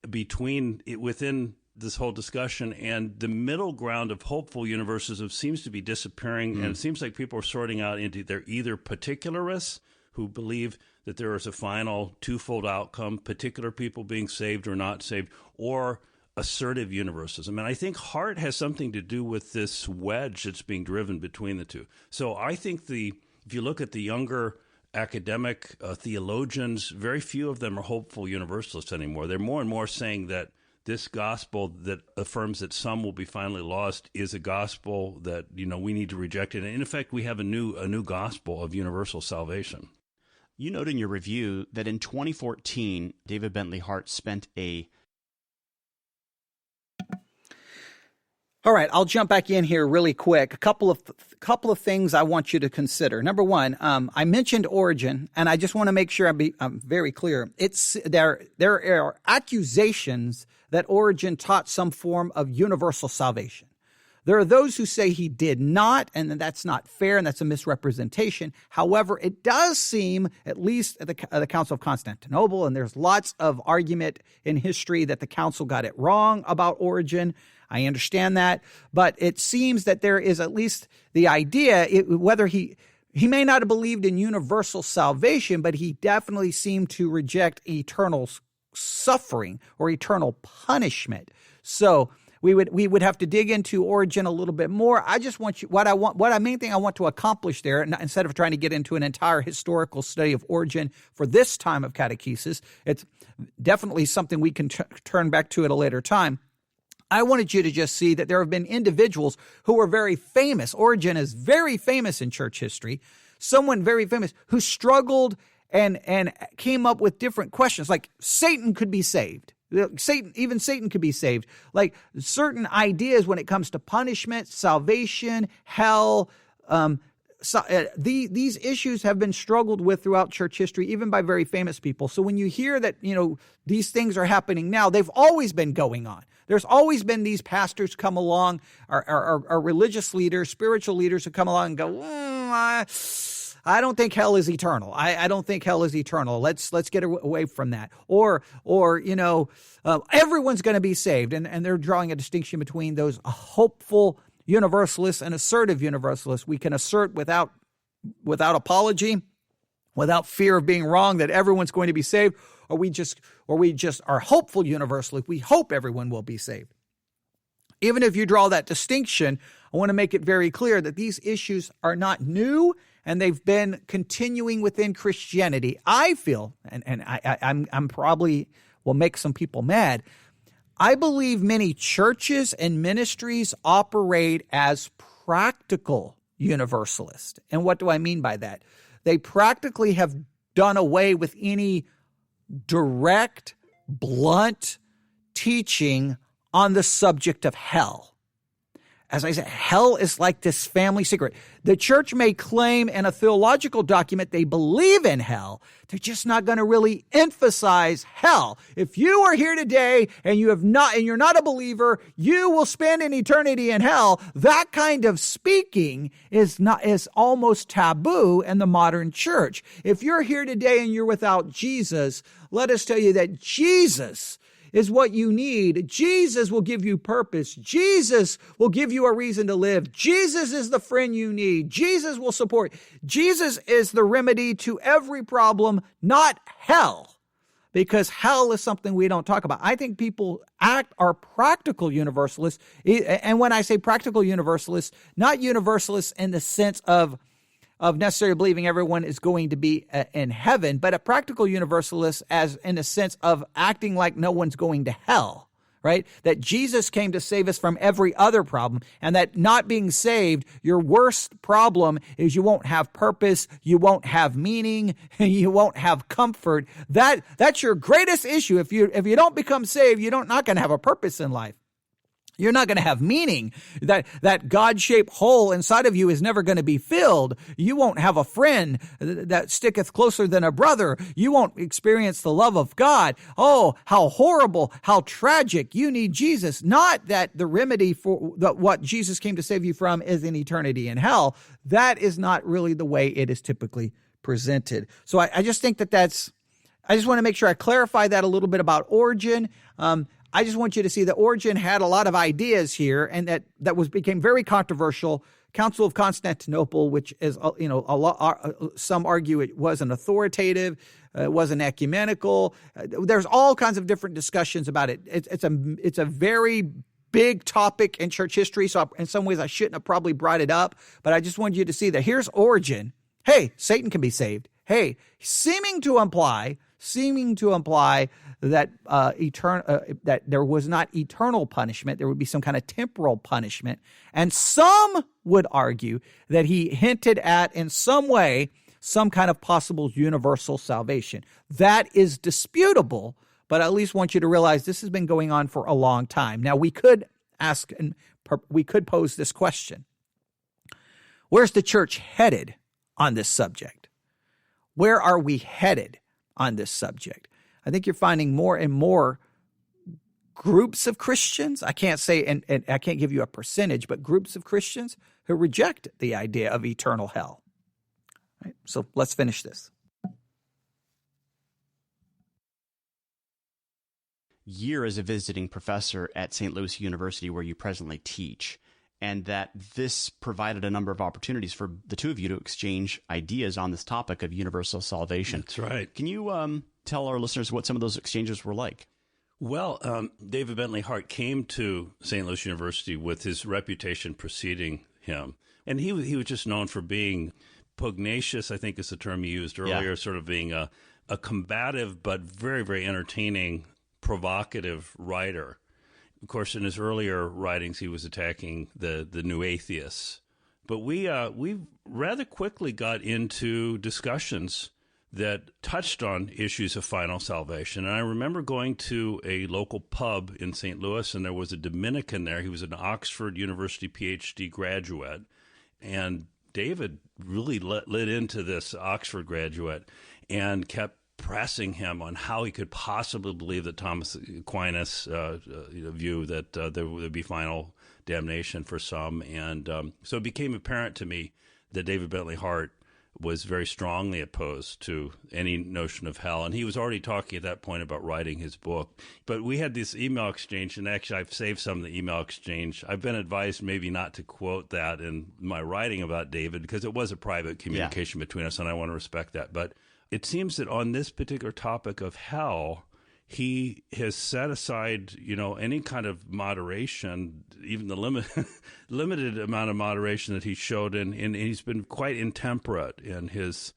within this whole discussion, and the middle ground of hopeful universalism seems to be disappearing, and it seems like people are sorting out into they're either particularists who believe that there is a final twofold outcome, particular people being saved or not saved, or assertive universalism. And I think Hart has something to do with this wedge that's being driven between the two. So I think if you look at the younger academic theologians, very few of them are hopeful universalists anymore. They're more and more saying that this gospel that affirms that some will be finally lost is a gospel that, we need to reject it. And in effect, we have a new gospel of universal salvation. You note in your review that in 2014, David Bentley Hart spent All right, I'll jump back in here really quick. A couple of things I want you to consider. Number one, I mentioned Origen, and I just want to make sure I'm very clear. There are accusations that Origen taught some form of universal salvation. There are those who say he did not, and that's not fair, and that's a misrepresentation. However, it does seem, at least at the Council of Constantinople, and there's lots of argument in history that the council got it wrong about Origen. I understand that, but it seems that there is at least the idea, whether he may not have believed in universal salvation, but he definitely seemed to reject eternal suffering or eternal punishment. So we would have to dig into Origen a little bit more. I just want you, main thing I want to accomplish there, instead of trying to get into an entire historical study of Origen for this time of catechesis, it's definitely something we can turn back to at a later time. I wanted you to just see that there have been individuals who were very famous. Origen is very famous in church history. Someone very famous who struggled and came up with different questions, like Satan could be saved. Even Satan could be saved. Like certain ideas when it comes to punishment, salvation, hell. These issues have been struggled with throughout church history, even by very famous people. So when you hear that, these things are happening now, they've always been going on. There's always been these pastors come along, our religious leaders, spiritual leaders who come along and go, I don't think hell is eternal. I don't think hell is eternal. Let's get away from that. Or everyone's going to be saved. And they're drawing a distinction between those hopeful universalists and assertive universalists. We can assert without apology, without fear of being wrong, that everyone's going to be saved, or we just are hopeful universalists. We hope everyone will be saved. Even if you draw that distinction, I want to make it very clear that these issues are not new, and they've been continuing within Christianity. I feel, and I'm probably will make some people mad, I believe many churches and ministries operate as practical universalists. And what do I mean by that? They practically have done away with any direct, blunt teaching on the subject of hell. As I said, hell is like this family secret. The church may claim in a theological document they believe in hell. They're just not going to really emphasize hell. If you are here today and you're not a believer, you will spend an eternity in hell. That kind of speaking is almost taboo in the modern church. If you're here today and you're without Jesus, let us tell you that Jesus is what you need. Jesus will give you purpose. Jesus will give you a reason to live. Jesus is the friend you need. Jesus will support. Jesus is the remedy to every problem, not hell, because hell is something we don't talk about. I think people are practical universalists. And when I say practical universalists, not universalists in the sense of necessarily believing everyone is going to be in heaven, but a practical universalist as in the sense of acting like no one's going to hell, right? That Jesus came to save us from every other problem, and that not being saved, your worst problem is you won't have purpose, you won't have meaning, and you won't have comfort. That's your greatest issue. If you don't become saved, you're not going to have a purpose in life. You're not going to have meaning. That God-shaped hole inside of you is never going to be filled. You won't have a friend that sticketh closer than a brother. You won't experience the love of God. Oh, how horrible, how tragic. You need Jesus. Not that the remedy for what Jesus came to save you from is an eternity in hell. That is not really the way it is typically presented. So I just think I just want to make sure I clarify that a little bit about Origen. I just want you to see that Origen had a lot of ideas here, and that became very controversial. Council of Constantinople, which is some argue it wasn't authoritative, it wasn't ecumenical. There's all kinds of different discussions about it. It's a very big topic in church history. So in some ways I shouldn't have probably brought it up, but I just wanted you to see that here's Origen. Hey, Satan can be saved. Hey, seeming to imply that that there was not eternal punishment. There would be some kind of temporal punishment. And some would argue that he hinted at, in some way, some kind of possible universal salvation. That is disputable, but I at least want you to realize this has been going on for a long time. Now, we could ask, and we could pose this question. Where's the church headed on this subject? Where are we headed on this subject? I think you're finding more and more groups of Christians. I can't say, and I can't give you a percentage, but groups of Christians who reject the idea of eternal hell. Right? So let's finish this. Year as a visiting professor at St. Louis University, where you presently teach, and that this provided a number of opportunities for the two of you to exchange ideas on this topic of universal salvation. That's right. Can you tell our listeners what some of those exchanges were like? Well, David Bentley Hart came to St. Louis University with his reputation preceding him. And he was just known for being pugnacious, I think is the term he used earlier, sort of being a combative but very, very entertaining, provocative writer. Of course, in his earlier writings, he was attacking the new atheists. But we rather quickly got into discussions that touched on issues of final salvation. And I remember going to a local pub in St. Louis, and there was a Dominican there. He was an Oxford University PhD graduate. And David really lit into this Oxford graduate and kept pressing him on how he could possibly believe that Thomas Aquinas' view that there would be final damnation for some. And so it became apparent to me that David Bentley Hart was very strongly opposed to any notion of hell. And he was already talking at that point about writing his book. But we had this email exchange, and actually I've saved some of the email exchange. I've been advised maybe not to quote that in my writing about David because it was a private communication between us, and I want to respect that. But it seems that on this particular topic of hell, he has set aside, any kind of moderation, even the limited amount of moderation that he showed, and he's been quite intemperate in his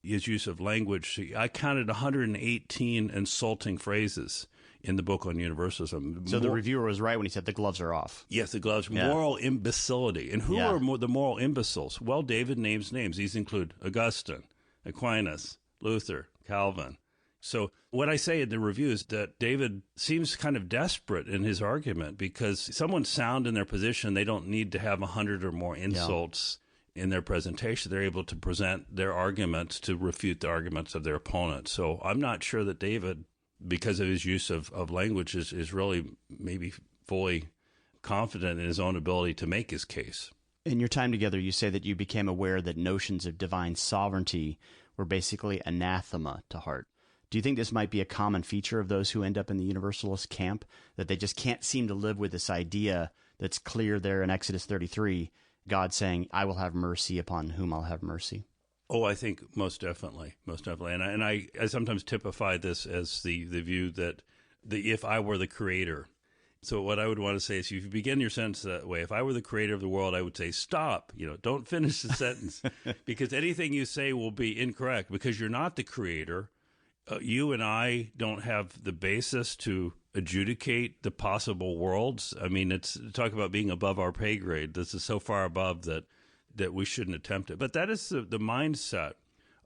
use of language. I counted 118 insulting phrases in the book on universalism. So the reviewer was right when he said the gloves are off. Yes, the gloves. Yeah. Moral imbecility. And who are the moral imbeciles? Well, David names names. These include Augustine, Aquinas, Luther, Calvin. So what I say in the review is that David seems kind of desperate in his argument because someone's sound in their position, they don't need to have 100 or more insults in their presentation. They're able to present their arguments to refute the arguments of their opponent. So I'm not sure that David, because of his use of language, is really maybe fully confident in his own ability to make his case. In your time together, you say that you became aware that notions of divine sovereignty were basically anathema to Hart. Do you think this might be a common feature of those who end up in the Universalist camp, that they just can't seem to live with this idea that's clear there in Exodus 33, God saying, I will have mercy upon whom I'll have mercy? Oh, I think most definitely. And I sometimes typify this as the view that if I were the creator. So what I would want to say is if you begin your sentence that way, if I were the creator of the world, I would say, stop, don't finish the sentence because anything you say will be incorrect because you're not the creator. You and I don't have the basis to adjudicate the possible worlds. I mean, it's talk about being above our pay grade. This is so far above that we shouldn't attempt it. But that is the mindset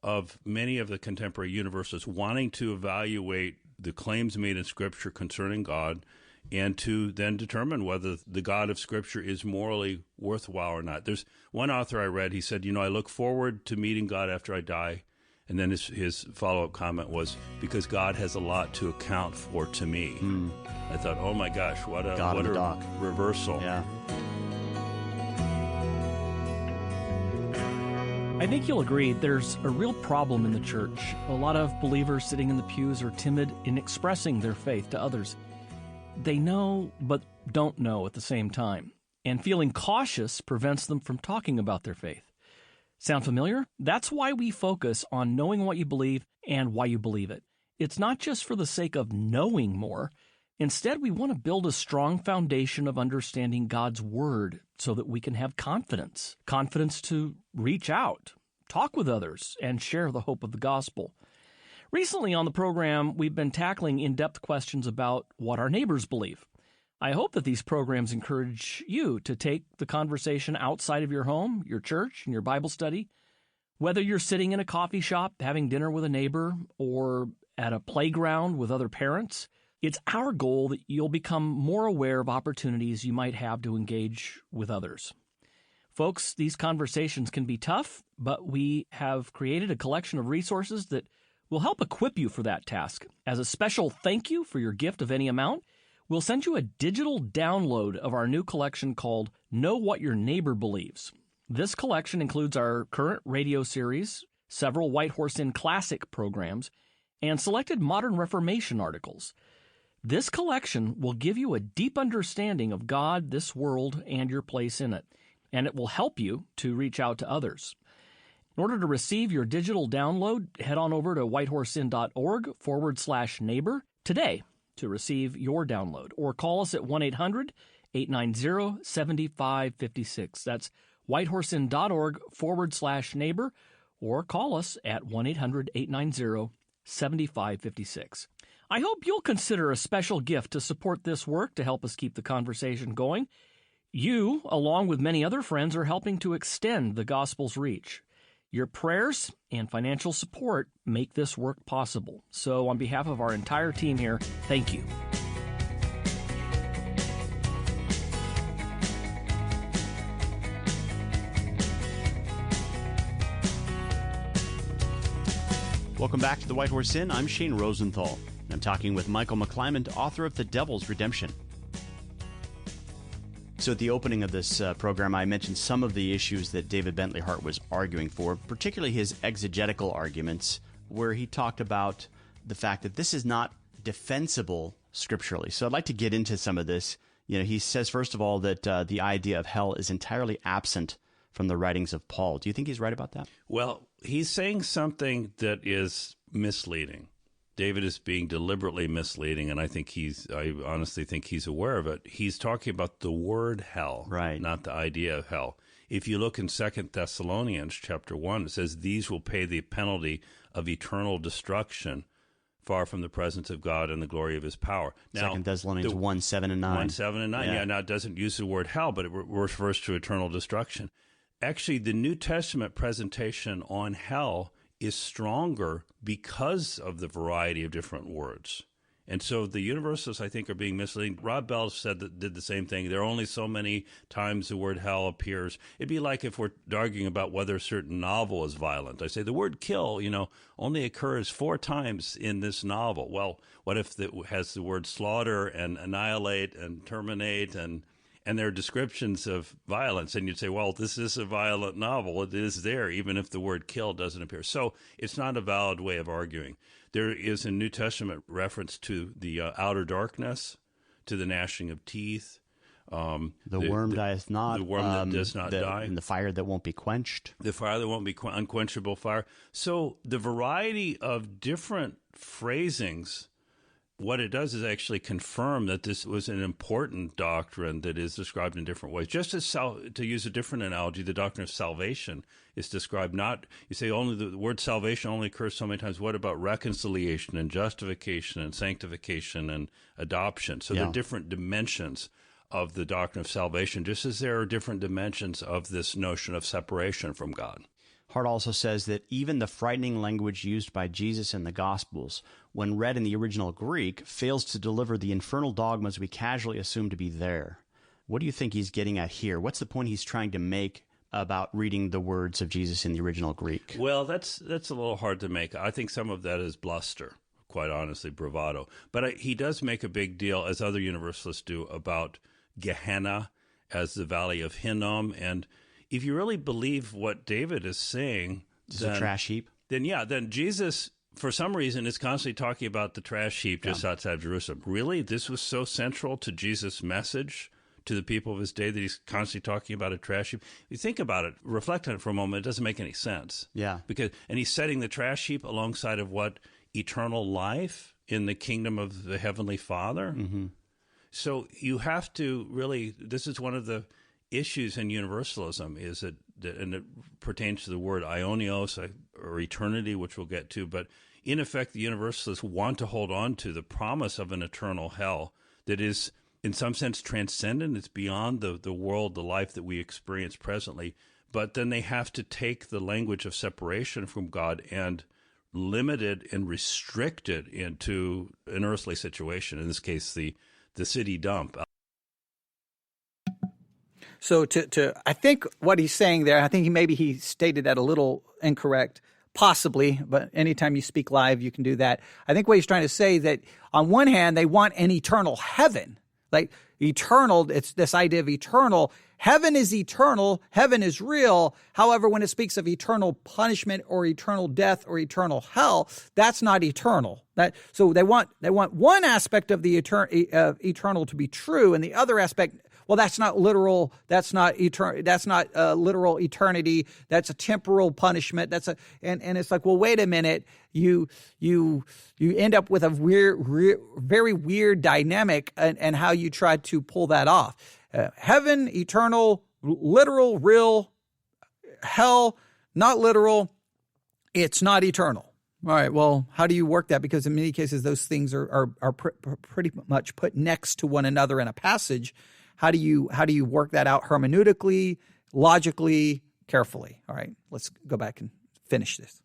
of many of the contemporary universalists wanting to evaluate the claims made in Scripture concerning God and to then determine whether the God of Scripture is morally worthwhile or not. There's one author I read, he said, I look forward to meeting God after I die. And then his follow-up comment was, because God has a lot to account for to me. I thought, oh my gosh, what a reversal. Yeah. I think you'll agree there's a real problem in the church. A lot of believers sitting in the pews are timid in expressing their faith to others. They know, but don't know at the same time. And feeling cautious prevents them from talking about their faith. Sound familiar? That's why we focus on knowing what you believe and why you believe it. It's not just for the sake of knowing more. Instead, we want to build a strong foundation of understanding God's Word so that we can have confidence to reach out, talk with others, and share the hope of the gospel. Recently on the program, we've been tackling in-depth questions about what our neighbors believe. I hope that these programs encourage you to take the conversation outside of your home, your church, and your Bible study. Whether you're sitting in a coffee shop having dinner with a neighbor or at a playground with other parents, it's our goal that you'll become more aware of opportunities you might have to engage with others. Folks, these conversations can be tough, but we have created a collection of resources that will help equip you for that task. As a special thank you for your gift of any amount, we'll send you a digital download of our new collection called Know What Your Neighbor Believes. This collection includes our current radio series, several White Horse Inn classic programs, and selected modern Reformation articles. This collection will give you a deep understanding of God, this world, and your place in it, and it will help you to reach out to others. In order to receive your digital download, head on over to whitehorseinn.org/neighbor today to receive your download, or call us at 1-800-890-7556. That's whitehorseinn.org/neighbor, or call us at 1-800-890-7556. I hope you'll consider a special gift to support this work to help us keep the conversation going. You, along with many other friends, are helping to extend the gospel's reach. Your prayers and financial support make this work possible. So on behalf of our entire team here, thank you. Welcome back to the White Horse Inn. I'm Shane Rosenthal. I'm talking with Michael McClymont, author of The Devil's Redemption. So at the opening of this program, I mentioned some of the issues that David Bentley Hart was arguing for, particularly his exegetical arguments, where he talked about the fact that this is not defensible scripturally. So I'd like to get into some of this. He says, first of all, that the idea of hell is entirely absent from the writings of Paul. Do you think he's right about that? Well, he's saying something that is misleading. David is being deliberately misleading, and I honestly think he's aware of it. He's talking about the word hell, right, not the idea of hell. If you look in 2 Thessalonians chapter 1, it says, "These will pay the penalty of eternal destruction, far from the presence of God and the glory of his power." Now, 2 Thessalonians 1:7-9. 1:7-9, yeah. Now, it doesn't use the word hell, but it refers to eternal destruction. Actually, the New Testament presentation on hell is stronger because of the variety of different words. And so the universalists, I think, are being misleading. Rob Bell did the same thing. There are only so many times the word hell appears. It'd be like if we're arguing about whether a certain novel is violent. I say the word kill, only occurs 4 times in this novel. Well, what if it has the word slaughter and annihilate and terminate and there are descriptions of violence, and you'd say, well, this is a violent novel. It is there, even if the word kill doesn't appear. So it's not a valid way of arguing. There is a New Testament reference to the outer darkness, to the gnashing of teeth. The worm dieth not. The worm that does not die. And the fire that won't be quenched. The fire that won't be unquenchable fire. So the variety of different phrasings, what it does is actually confirm that this was an important doctrine that is described in different ways. Just as, to use a different analogy, the doctrine of salvation is described not, you say only the word salvation only occurs so many times. What about reconciliation and justification and sanctification and adoption? So there are different dimensions of the doctrine of salvation, just as there are different dimensions of this notion of separation from God. Hart also says that even the frightening language used by Jesus in the Gospels, when read in the original Greek, fails to deliver the infernal dogmas we casually assume to be there. What do you think he's getting at here? What's the point he's trying to make about reading the words of Jesus in the original Greek? Well, that's a little hard to make. I think some of that is bluster, quite honestly, bravado. But he does make a big deal, as other universalists do, about Gehenna as the valley of Hinnom, and if you really believe what David is saying, it's a trash heap. Then Jesus, for some reason, is constantly talking about the trash heap just outside of Jerusalem. Really? This was so central to Jesus' message to the people of his day that he's constantly talking about a trash heap? If you think about it, reflect on it for a moment, it doesn't make any sense. Yeah. And he's setting the trash heap alongside of what? Eternal life in the kingdom of the Heavenly Father? Mm-hmm. So you have to really, this is one of the issues in universalism, is that and it pertains to the word aionios, or eternity, which we'll get to. But in effect, the universalists want to hold on to the promise of an eternal hell that is, in some sense, transcendent. It's beyond the world, the life that we experience presently. But then they have to take the language of separation from God and limit it and restrict it into an earthly situation, in this case, the city dump. So I think what he's saying there, I think maybe he stated that a little incorrect, possibly, but anytime you speak live, you can do that. I think what he's trying to say is that on one hand, they want an eternal heaven, like eternal. It's this idea of eternal. Heaven is eternal. Heaven is real. However, when it speaks of eternal punishment or eternal death or eternal hell, that's not eternal. So they want one aspect of the eternal to be true, and the other aspect, well, that's not literal. That's not eternal. That's not literal eternity. That's a temporal punishment. And it's like, well, wait a minute. You end up with a very weird dynamic and how you try to pull that off. Heaven, eternal, literal, real. Hell, not literal. It's not eternal. All right. Well, how do you work that? Because in many cases, those things are pretty much put next to one another in a passage. How do you work that out hermeneutically, logically, carefully? All right, let's go back and finish this.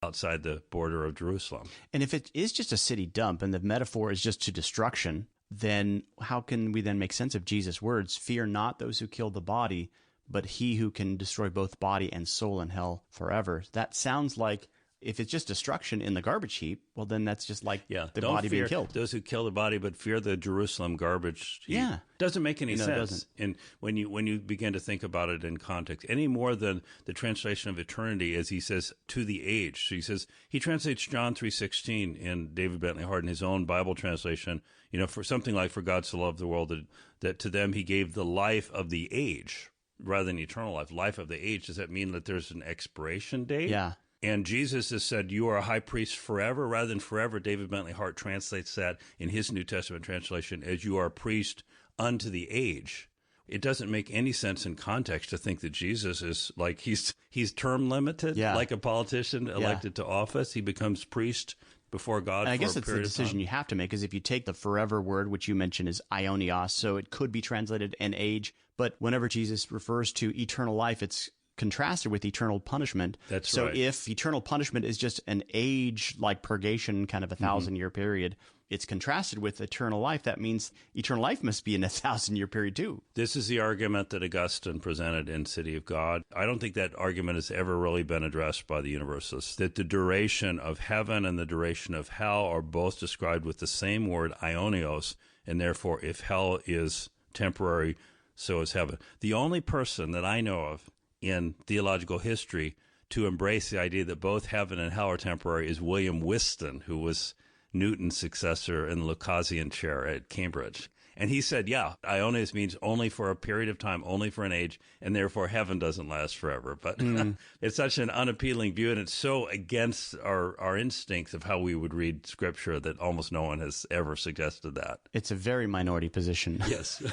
Outside the border of Jerusalem. And if it is just a city dump and the metaphor is just to destruction, then how can we then make sense of Jesus' words, fear not those who kill the body, but he who can destroy both body and soul in hell forever? That sounds like, if it's just destruction in the garbage heap, well, then that's just like the body being killed. Those who kill the body, but fear the Jerusalem garbage heap. Yeah. Doesn't make any sense. It doesn't. And when you begin to think about it in context, any more than the translation of eternity, as he says, to the age. So he translates John 3:16 in David Bentley Hart in his own Bible translation, for something like, for God so loved the world that to them he gave the life of the age rather than eternal life of the age. Does that mean that there's an expiration date? Yeah. And Jesus has said, you are a high priest forever, rather than forever. David Bentley Hart translates that in his New Testament translation as you are a priest unto the age. It doesn't make any sense in context to think that Jesus is like he's term limited, like a politician elected to office. He becomes priest before God. And I guess for a it's the period of decision time. you have to make, is if you take the forever word, which you mentioned is aionios, so it could be translated an age, but whenever Jesus refers to eternal life, it's contrasted with eternal punishment. That's so right. If eternal punishment is just an age, like purgation, kind of a 1,000-year period, it's contrasted with eternal life. That means eternal life must be in a 1,000-year period too. This is the argument that Augustine presented in City of God. I don't think that argument has ever really been addressed by the Universalists, that the duration of heaven and the duration of hell are both described with the same word, aionios, and therefore if hell is temporary, so is heaven. The only person that I know of in theological history to embrace the idea that both heaven and hell are temporary is William Whiston, who was Newton's successor in the Lucasian chair at Cambridge. And he said, aionios means only for a period of time, only for an age, and therefore heaven doesn't last forever. But it's such an unappealing view, and it's so against our instincts of how we would read Scripture that almost no one has ever suggested that. It's a very minority position. Yes.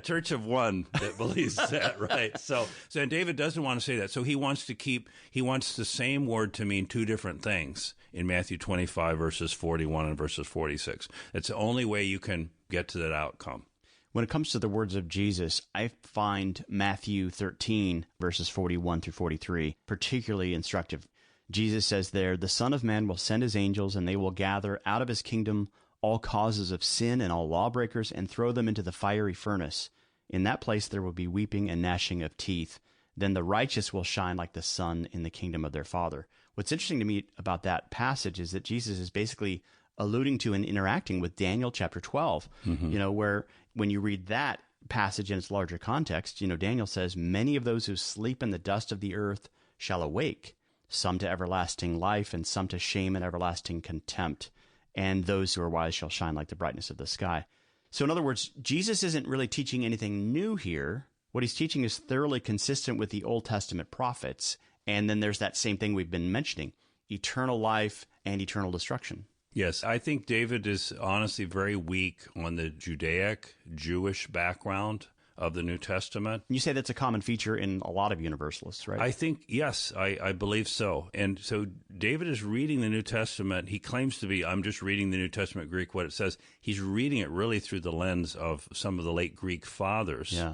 Church of one that believes that, right? So and David doesn't want to say that. So he wants the same word to mean two different things in Matthew 25, verses 41 and verses 46. It's the only way you can get to that outcome. When it comes to the words of Jesus, I find Matthew 13, verses 41 through 43, particularly instructive. Jesus says there, "The Son of Man will send his angels, and they will gather out of his kingdom all causes of sin and all lawbreakers, and throw them into the fiery furnace. In that place there will be weeping and gnashing of teeth. Then the righteous will shine like the sun in the kingdom of their Father." What's interesting to me about that passage is that Jesus is basically alluding to and interacting with Daniel chapter 12, where when you read that passage in its larger context, Daniel says, "Many of those who sleep in the dust of the earth shall awake, some to everlasting life and some to shame and everlasting contempt. And those who are wise shall shine like the brightness of the sky." So in other words, Jesus isn't really teaching anything new here. What he's teaching is thoroughly consistent with the Old Testament prophets. And then there's that same thing we've been mentioning, eternal life and eternal destruction. Yes, I think David is honestly very weak on the Judaic, Jewish background of the New Testament. You say that's a common feature in a lot of universalists, right? I think, yes, I believe so. And so David is reading the New Testament. He claims to be, I'm just reading the New Testament Greek, what it says. He's reading it really through the lens of some of the late Greek fathers. Yeah.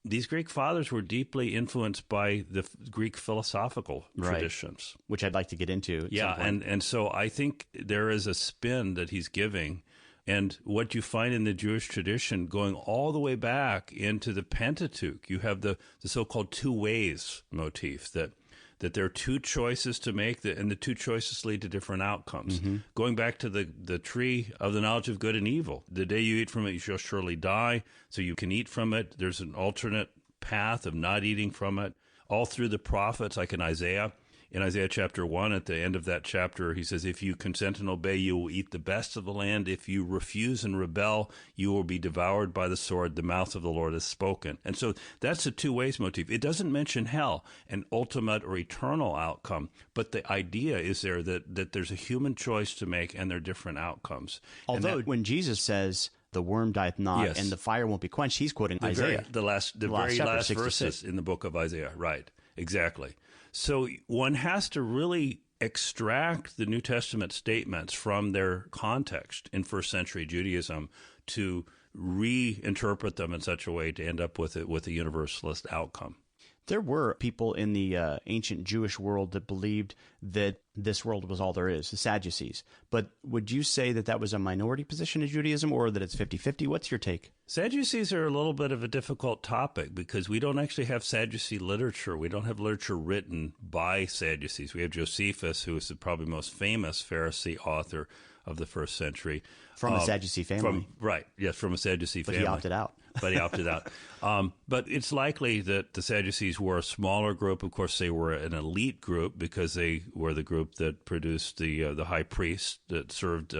These Greek fathers were deeply influenced by the Greek philosophical traditions. Which I'd like to get into. Yeah, and so I think there is a spin that he's giving. And what you find in the Jewish tradition, going all the way back into the Pentateuch, you have the so-called two ways motif, that there are two choices to make, and the two choices lead to different outcomes. Mm-hmm. Going back to the tree of the knowledge of good and evil, the day you eat from it, you shall surely die, so you can eat from it. There's an alternate path of not eating from it. All through the prophets, like in Isaiah. In Isaiah chapter 1, at the end of that chapter, he says, if you consent and obey, you will eat the best of the land. If you refuse and rebel, you will be devoured by the sword. The mouth of the Lord has spoken. And so that's a two ways motif. It doesn't mention hell, an ultimate or eternal outcome, but the idea is there that there's a human choice to make and there are different outcomes. Although when Jesus says, the worm dieth not, yes, and the fire won't be quenched, he's quoting Isaiah. The very last verses in the book of Isaiah. Right, exactly. So one has to really extract the New Testament statements from their context in first century Judaism to reinterpret them in such a way to end up with a universalist outcome. There were people in the ancient Jewish world that believed that this world was all there is, the Sadducees. But would you say that was a minority position in Judaism, or that it's 50-50? What's your take? Sadducees are a little bit of a difficult topic because we don't actually have Sadducee literature. We don't have literature written by Sadducees. We have Josephus, who is the probably most famous Pharisee author of the first century. From a Sadducee family. From a Sadducee family. But he opted out. But it's likely that the Sadducees were a smaller group. Of course, they were an elite group because they were the group that produced the high priest that served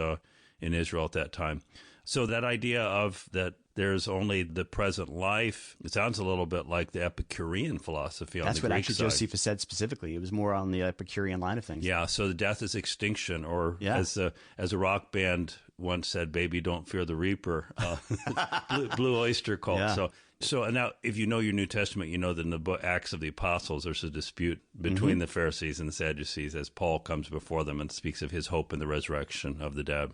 in Israel at that time. So that idea of that there's only the present life, it sounds a little bit like the Epicurean philosophy on the Greek side. That's what actually Josephus said specifically. It was more on the Epicurean line of things. Yeah, so the death is extinction, or as a rock band once said, "Baby, don't fear the reaper." Blue Oyster Cult. Yeah. So now, if you know your New Testament, you know that in the book Acts of the Apostles, there's a dispute between the Pharisees and the Sadducees as Paul comes before them and speaks of his hope in the resurrection of the dead.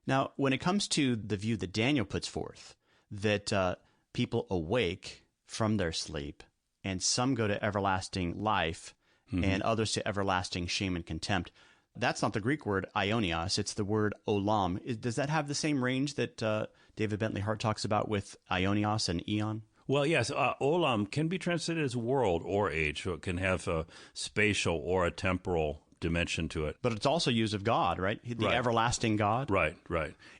Now, when it comes to the view that Daniel puts forth, that people awake from their sleep, and some go to everlasting life, and others to everlasting shame and contempt, that's not the Greek word aionios, it's the word olam. Does that have the same range that David Bentley Hart talks about with aionios and eon? Well, yes, olam can be translated as world or age, so it can have a spatial or a temporal dimension to it. But it's also used of God, right? The everlasting God. Right.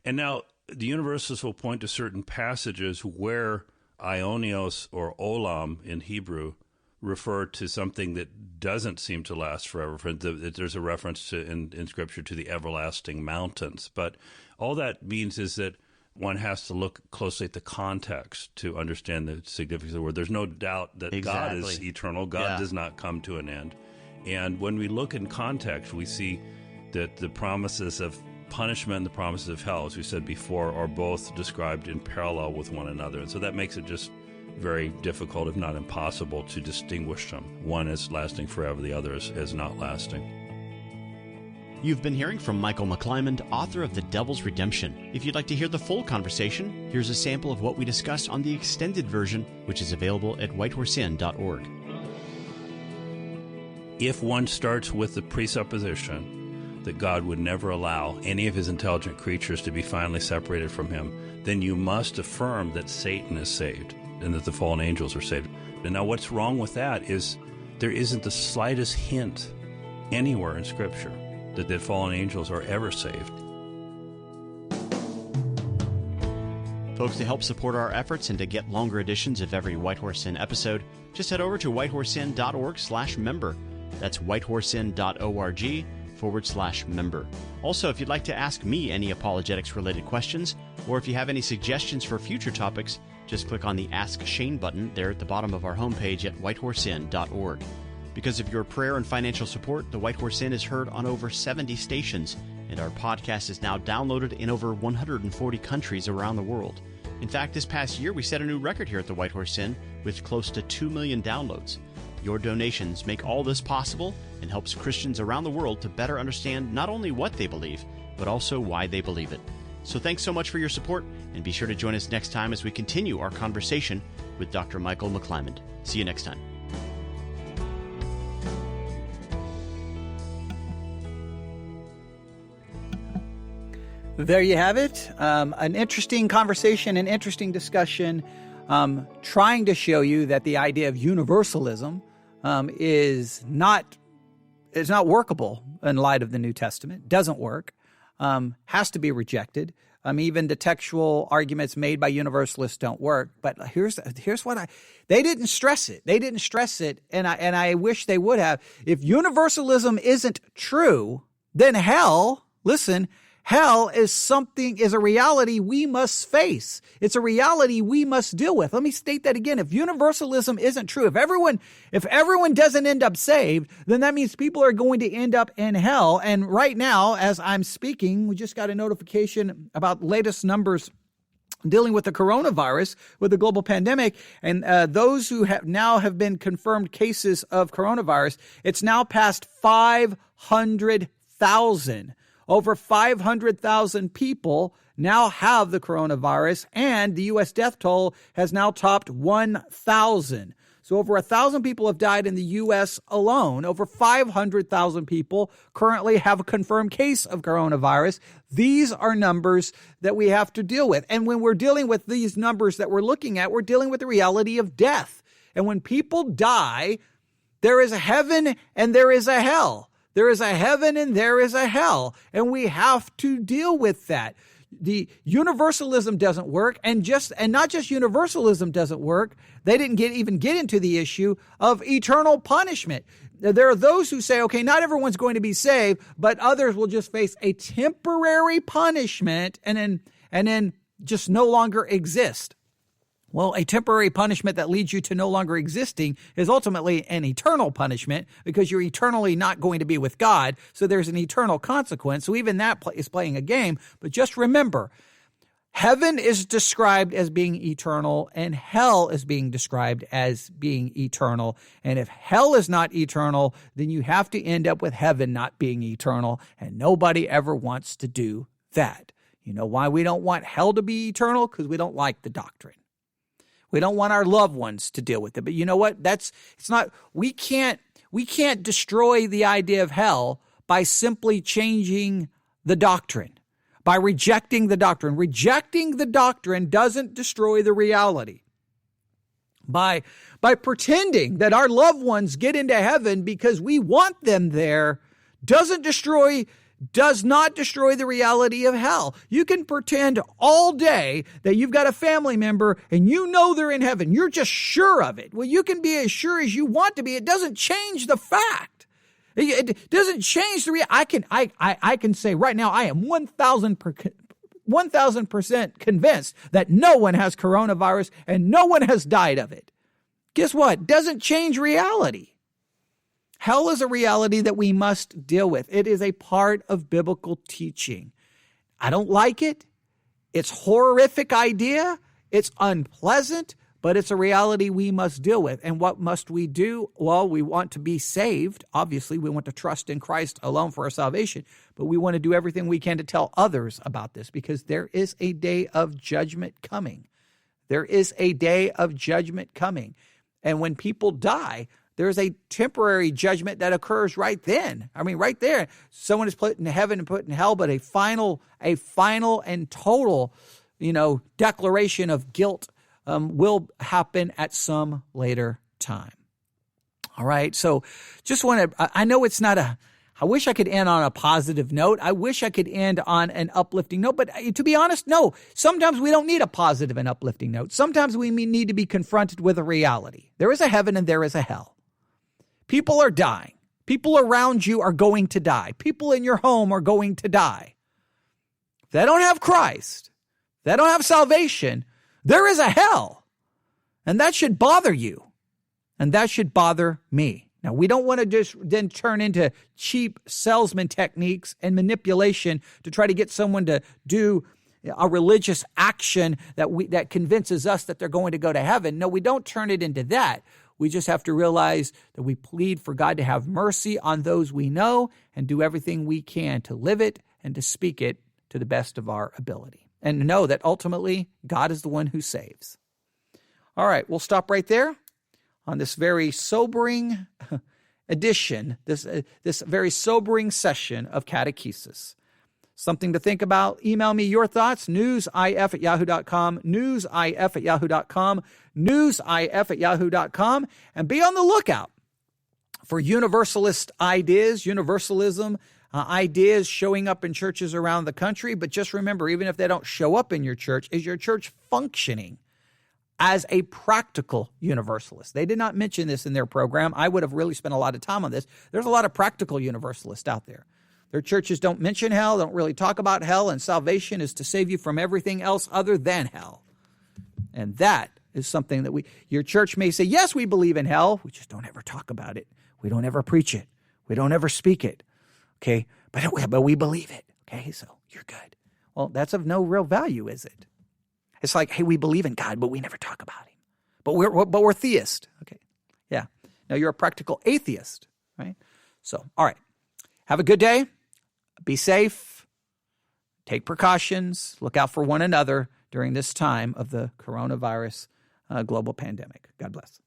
And now the universalists will point to certain passages where aionios or olam in Hebrew refer to something that doesn't seem to last forever. There's a reference to in Scripture to the everlasting mountains. But all that means is that one has to look closely at the context to understand the significance of the word. There's no doubt that God is eternal. God does not come to an end. And when we look in context, we see that the promises of punishment and the promises of hell, as we said before, are both described in parallel with one another. And so that makes it just very difficult, if not impossible, to distinguish them. One is lasting forever, the other is not lasting. You've been hearing from Michael McClymond, author of The Devil's Redemption. If you'd like to hear the full conversation, here's a sample of what we discussed on the extended version, which is available at whitehorseinn.org. If one starts with the presupposition that God would never allow any of his intelligent creatures to be finally separated from him, then you must affirm that Satan is saved and that the fallen angels are saved. And now what's wrong with that is there isn't the slightest hint anywhere in Scripture that the fallen angels are ever saved. Folks, to help support our efforts and to get longer editions of every White Horse Inn episode, just head over to whitehorseinn.org/member. That's whitehorseinn.org/member. Also, if you'd like to ask me any apologetics-related questions, or if you have any suggestions for future topics, just click on the Ask Shane button there at the bottom of our homepage at whitehorseinn.org. Because of your prayer and financial support, the White Horse Inn is heard on over 70 stations, and our podcast is now downloaded in over 140 countries around the world. In fact, this past year, we set a new record here at the White Horse Inn with close to 2 million downloads. Your donations make all this possible and helps Christians around the world to better understand not only what they believe, but also why they believe it. So thanks so much for your support, and be sure to join us next time as we continue our conversation with Dr. Michael McClymond. See you next time. There you have it. An interesting conversation, an interesting discussion, trying to show you that the idea of universalism is not workable in light of the New Testament. Doesn't work. Has to be rejected. Even the textual arguments made by universalists don't work. But here's what they didn't stress it. They didn't stress it, and I wish they would have. If universalism isn't true, then hell is a reality we must face. It's a reality we must deal with. Let me state that again. If universalism isn't true, if everyone doesn't end up saved, then that means people are going to end up in hell. And right now, as I'm speaking, we just got a notification about latest numbers dealing with the coronavirus, with the global pandemic, and those who have been confirmed cases of coronavirus, it's now past 500,000. Over 500,000 people now have the coronavirus, and the U.S. death toll has now topped 1,000. So over 1,000 people have died in the U.S. alone. Over 500,000 people currently have a confirmed case of coronavirus. These are numbers that we have to deal with. And when we're dealing with these numbers that we're looking at, we're dealing with the reality of death. And when people die, there is a heaven and there is a hell. There is a heaven and there is a hell, and we have to deal with that. The universalism doesn't work, and not just universalism doesn't work. They didn't even get into the issue of eternal punishment. There are those who say, okay, not everyone's going to be saved, but others will just face a temporary punishment and then just no longer exist. Well, a temporary punishment that leads you to no longer existing is ultimately an eternal punishment because you're eternally not going to be with God. So there's an eternal consequence. So even that is playing a game. But just remember, heaven is described as being eternal and hell is being described as being eternal. And if hell is not eternal, then you have to end up with heaven not being eternal. And nobody ever wants to do that. You know why we don't want hell to be eternal? Because we don't like the doctrine. We don't want our loved ones to deal with it. But you know what? We can't destroy the idea of hell by simply changing the doctrine, by rejecting the doctrine. Rejecting the doctrine doesn't destroy the reality. By pretending that our loved ones get into heaven because we want them there does not destroy the reality of hell. You can pretend all day that you've got a family member and you know they're in heaven. You're just sure of it. Well, you can be as sure as you want to be. It doesn't change the fact. It doesn't change the reality. I can say right now I am 1,000% convinced that no one has coronavirus and no one has died of it. Guess what? Doesn't change reality. Hell is a reality that we must deal with. It is a part of biblical teaching. I don't like it. It's a horrific idea. It's unpleasant, but it's a reality we must deal with. And what must we do? Well, we want to be saved. Obviously, we want to trust in Christ alone for our salvation, but we want to do everything we can to tell others about this because there is a day of judgment coming. There is a day of judgment coming. And when people die, there's a temporary judgment that occurs right then. I mean, right there, someone is put in heaven and put in hell, but a final and total, declaration of guilt will happen at some later time. All right. So just I know it's not I wish I could end on a positive note. I wish I could end on an uplifting note, but to be honest, no. Sometimes we don't need a positive and uplifting note. Sometimes we need to be confronted with a reality. There is a heaven and there is a hell. People are dying. People around you are going to die. People in your home are going to die. If they don't have Christ, if they don't have salvation, there is a hell. And that should bother you. And that should bother me. Now, we don't want to just then turn into cheap salesman techniques and manipulation to try to get someone to do, a religious action that convinces us that they're going to go to heaven. No, we don't turn it into that. We just have to realize that we plead for God to have mercy on those we know and do everything we can to live it and to speak it to the best of our ability. And know that ultimately God is the one who saves. All right, we'll stop right there on this very sobering edition, this very sobering session of Catechesis. Something to think about. Email me your thoughts, newsif@yahoo.com, newsif@yahoo.com, newsif@yahoo.com, and be on the lookout for universalist ideas, universalism ideas showing up in churches around the country. But just remember, even if they don't show up in your church, is your church functioning as a practical universalist? They did not mention this in their program. I would have really spent a lot of time on this. There's a lot of practical universalists out there. Their churches don't mention hell, don't really talk about hell, and salvation is to save you from everything else other than hell. And that is something that your church may say, yes, we believe in hell. We just don't ever talk about it. We don't ever preach it. We don't ever speak it. Okay, but we believe it. Okay, so you're good. Well, that's of no real value, is it? It's like, hey, we believe in God, but we never talk about him. But we're theist. Okay, yeah. Now you're a practical atheist, right? So, all right. Have a good day. Be safe. Take precautions. Look out for one another during this time of the coronavirus global pandemic. God bless.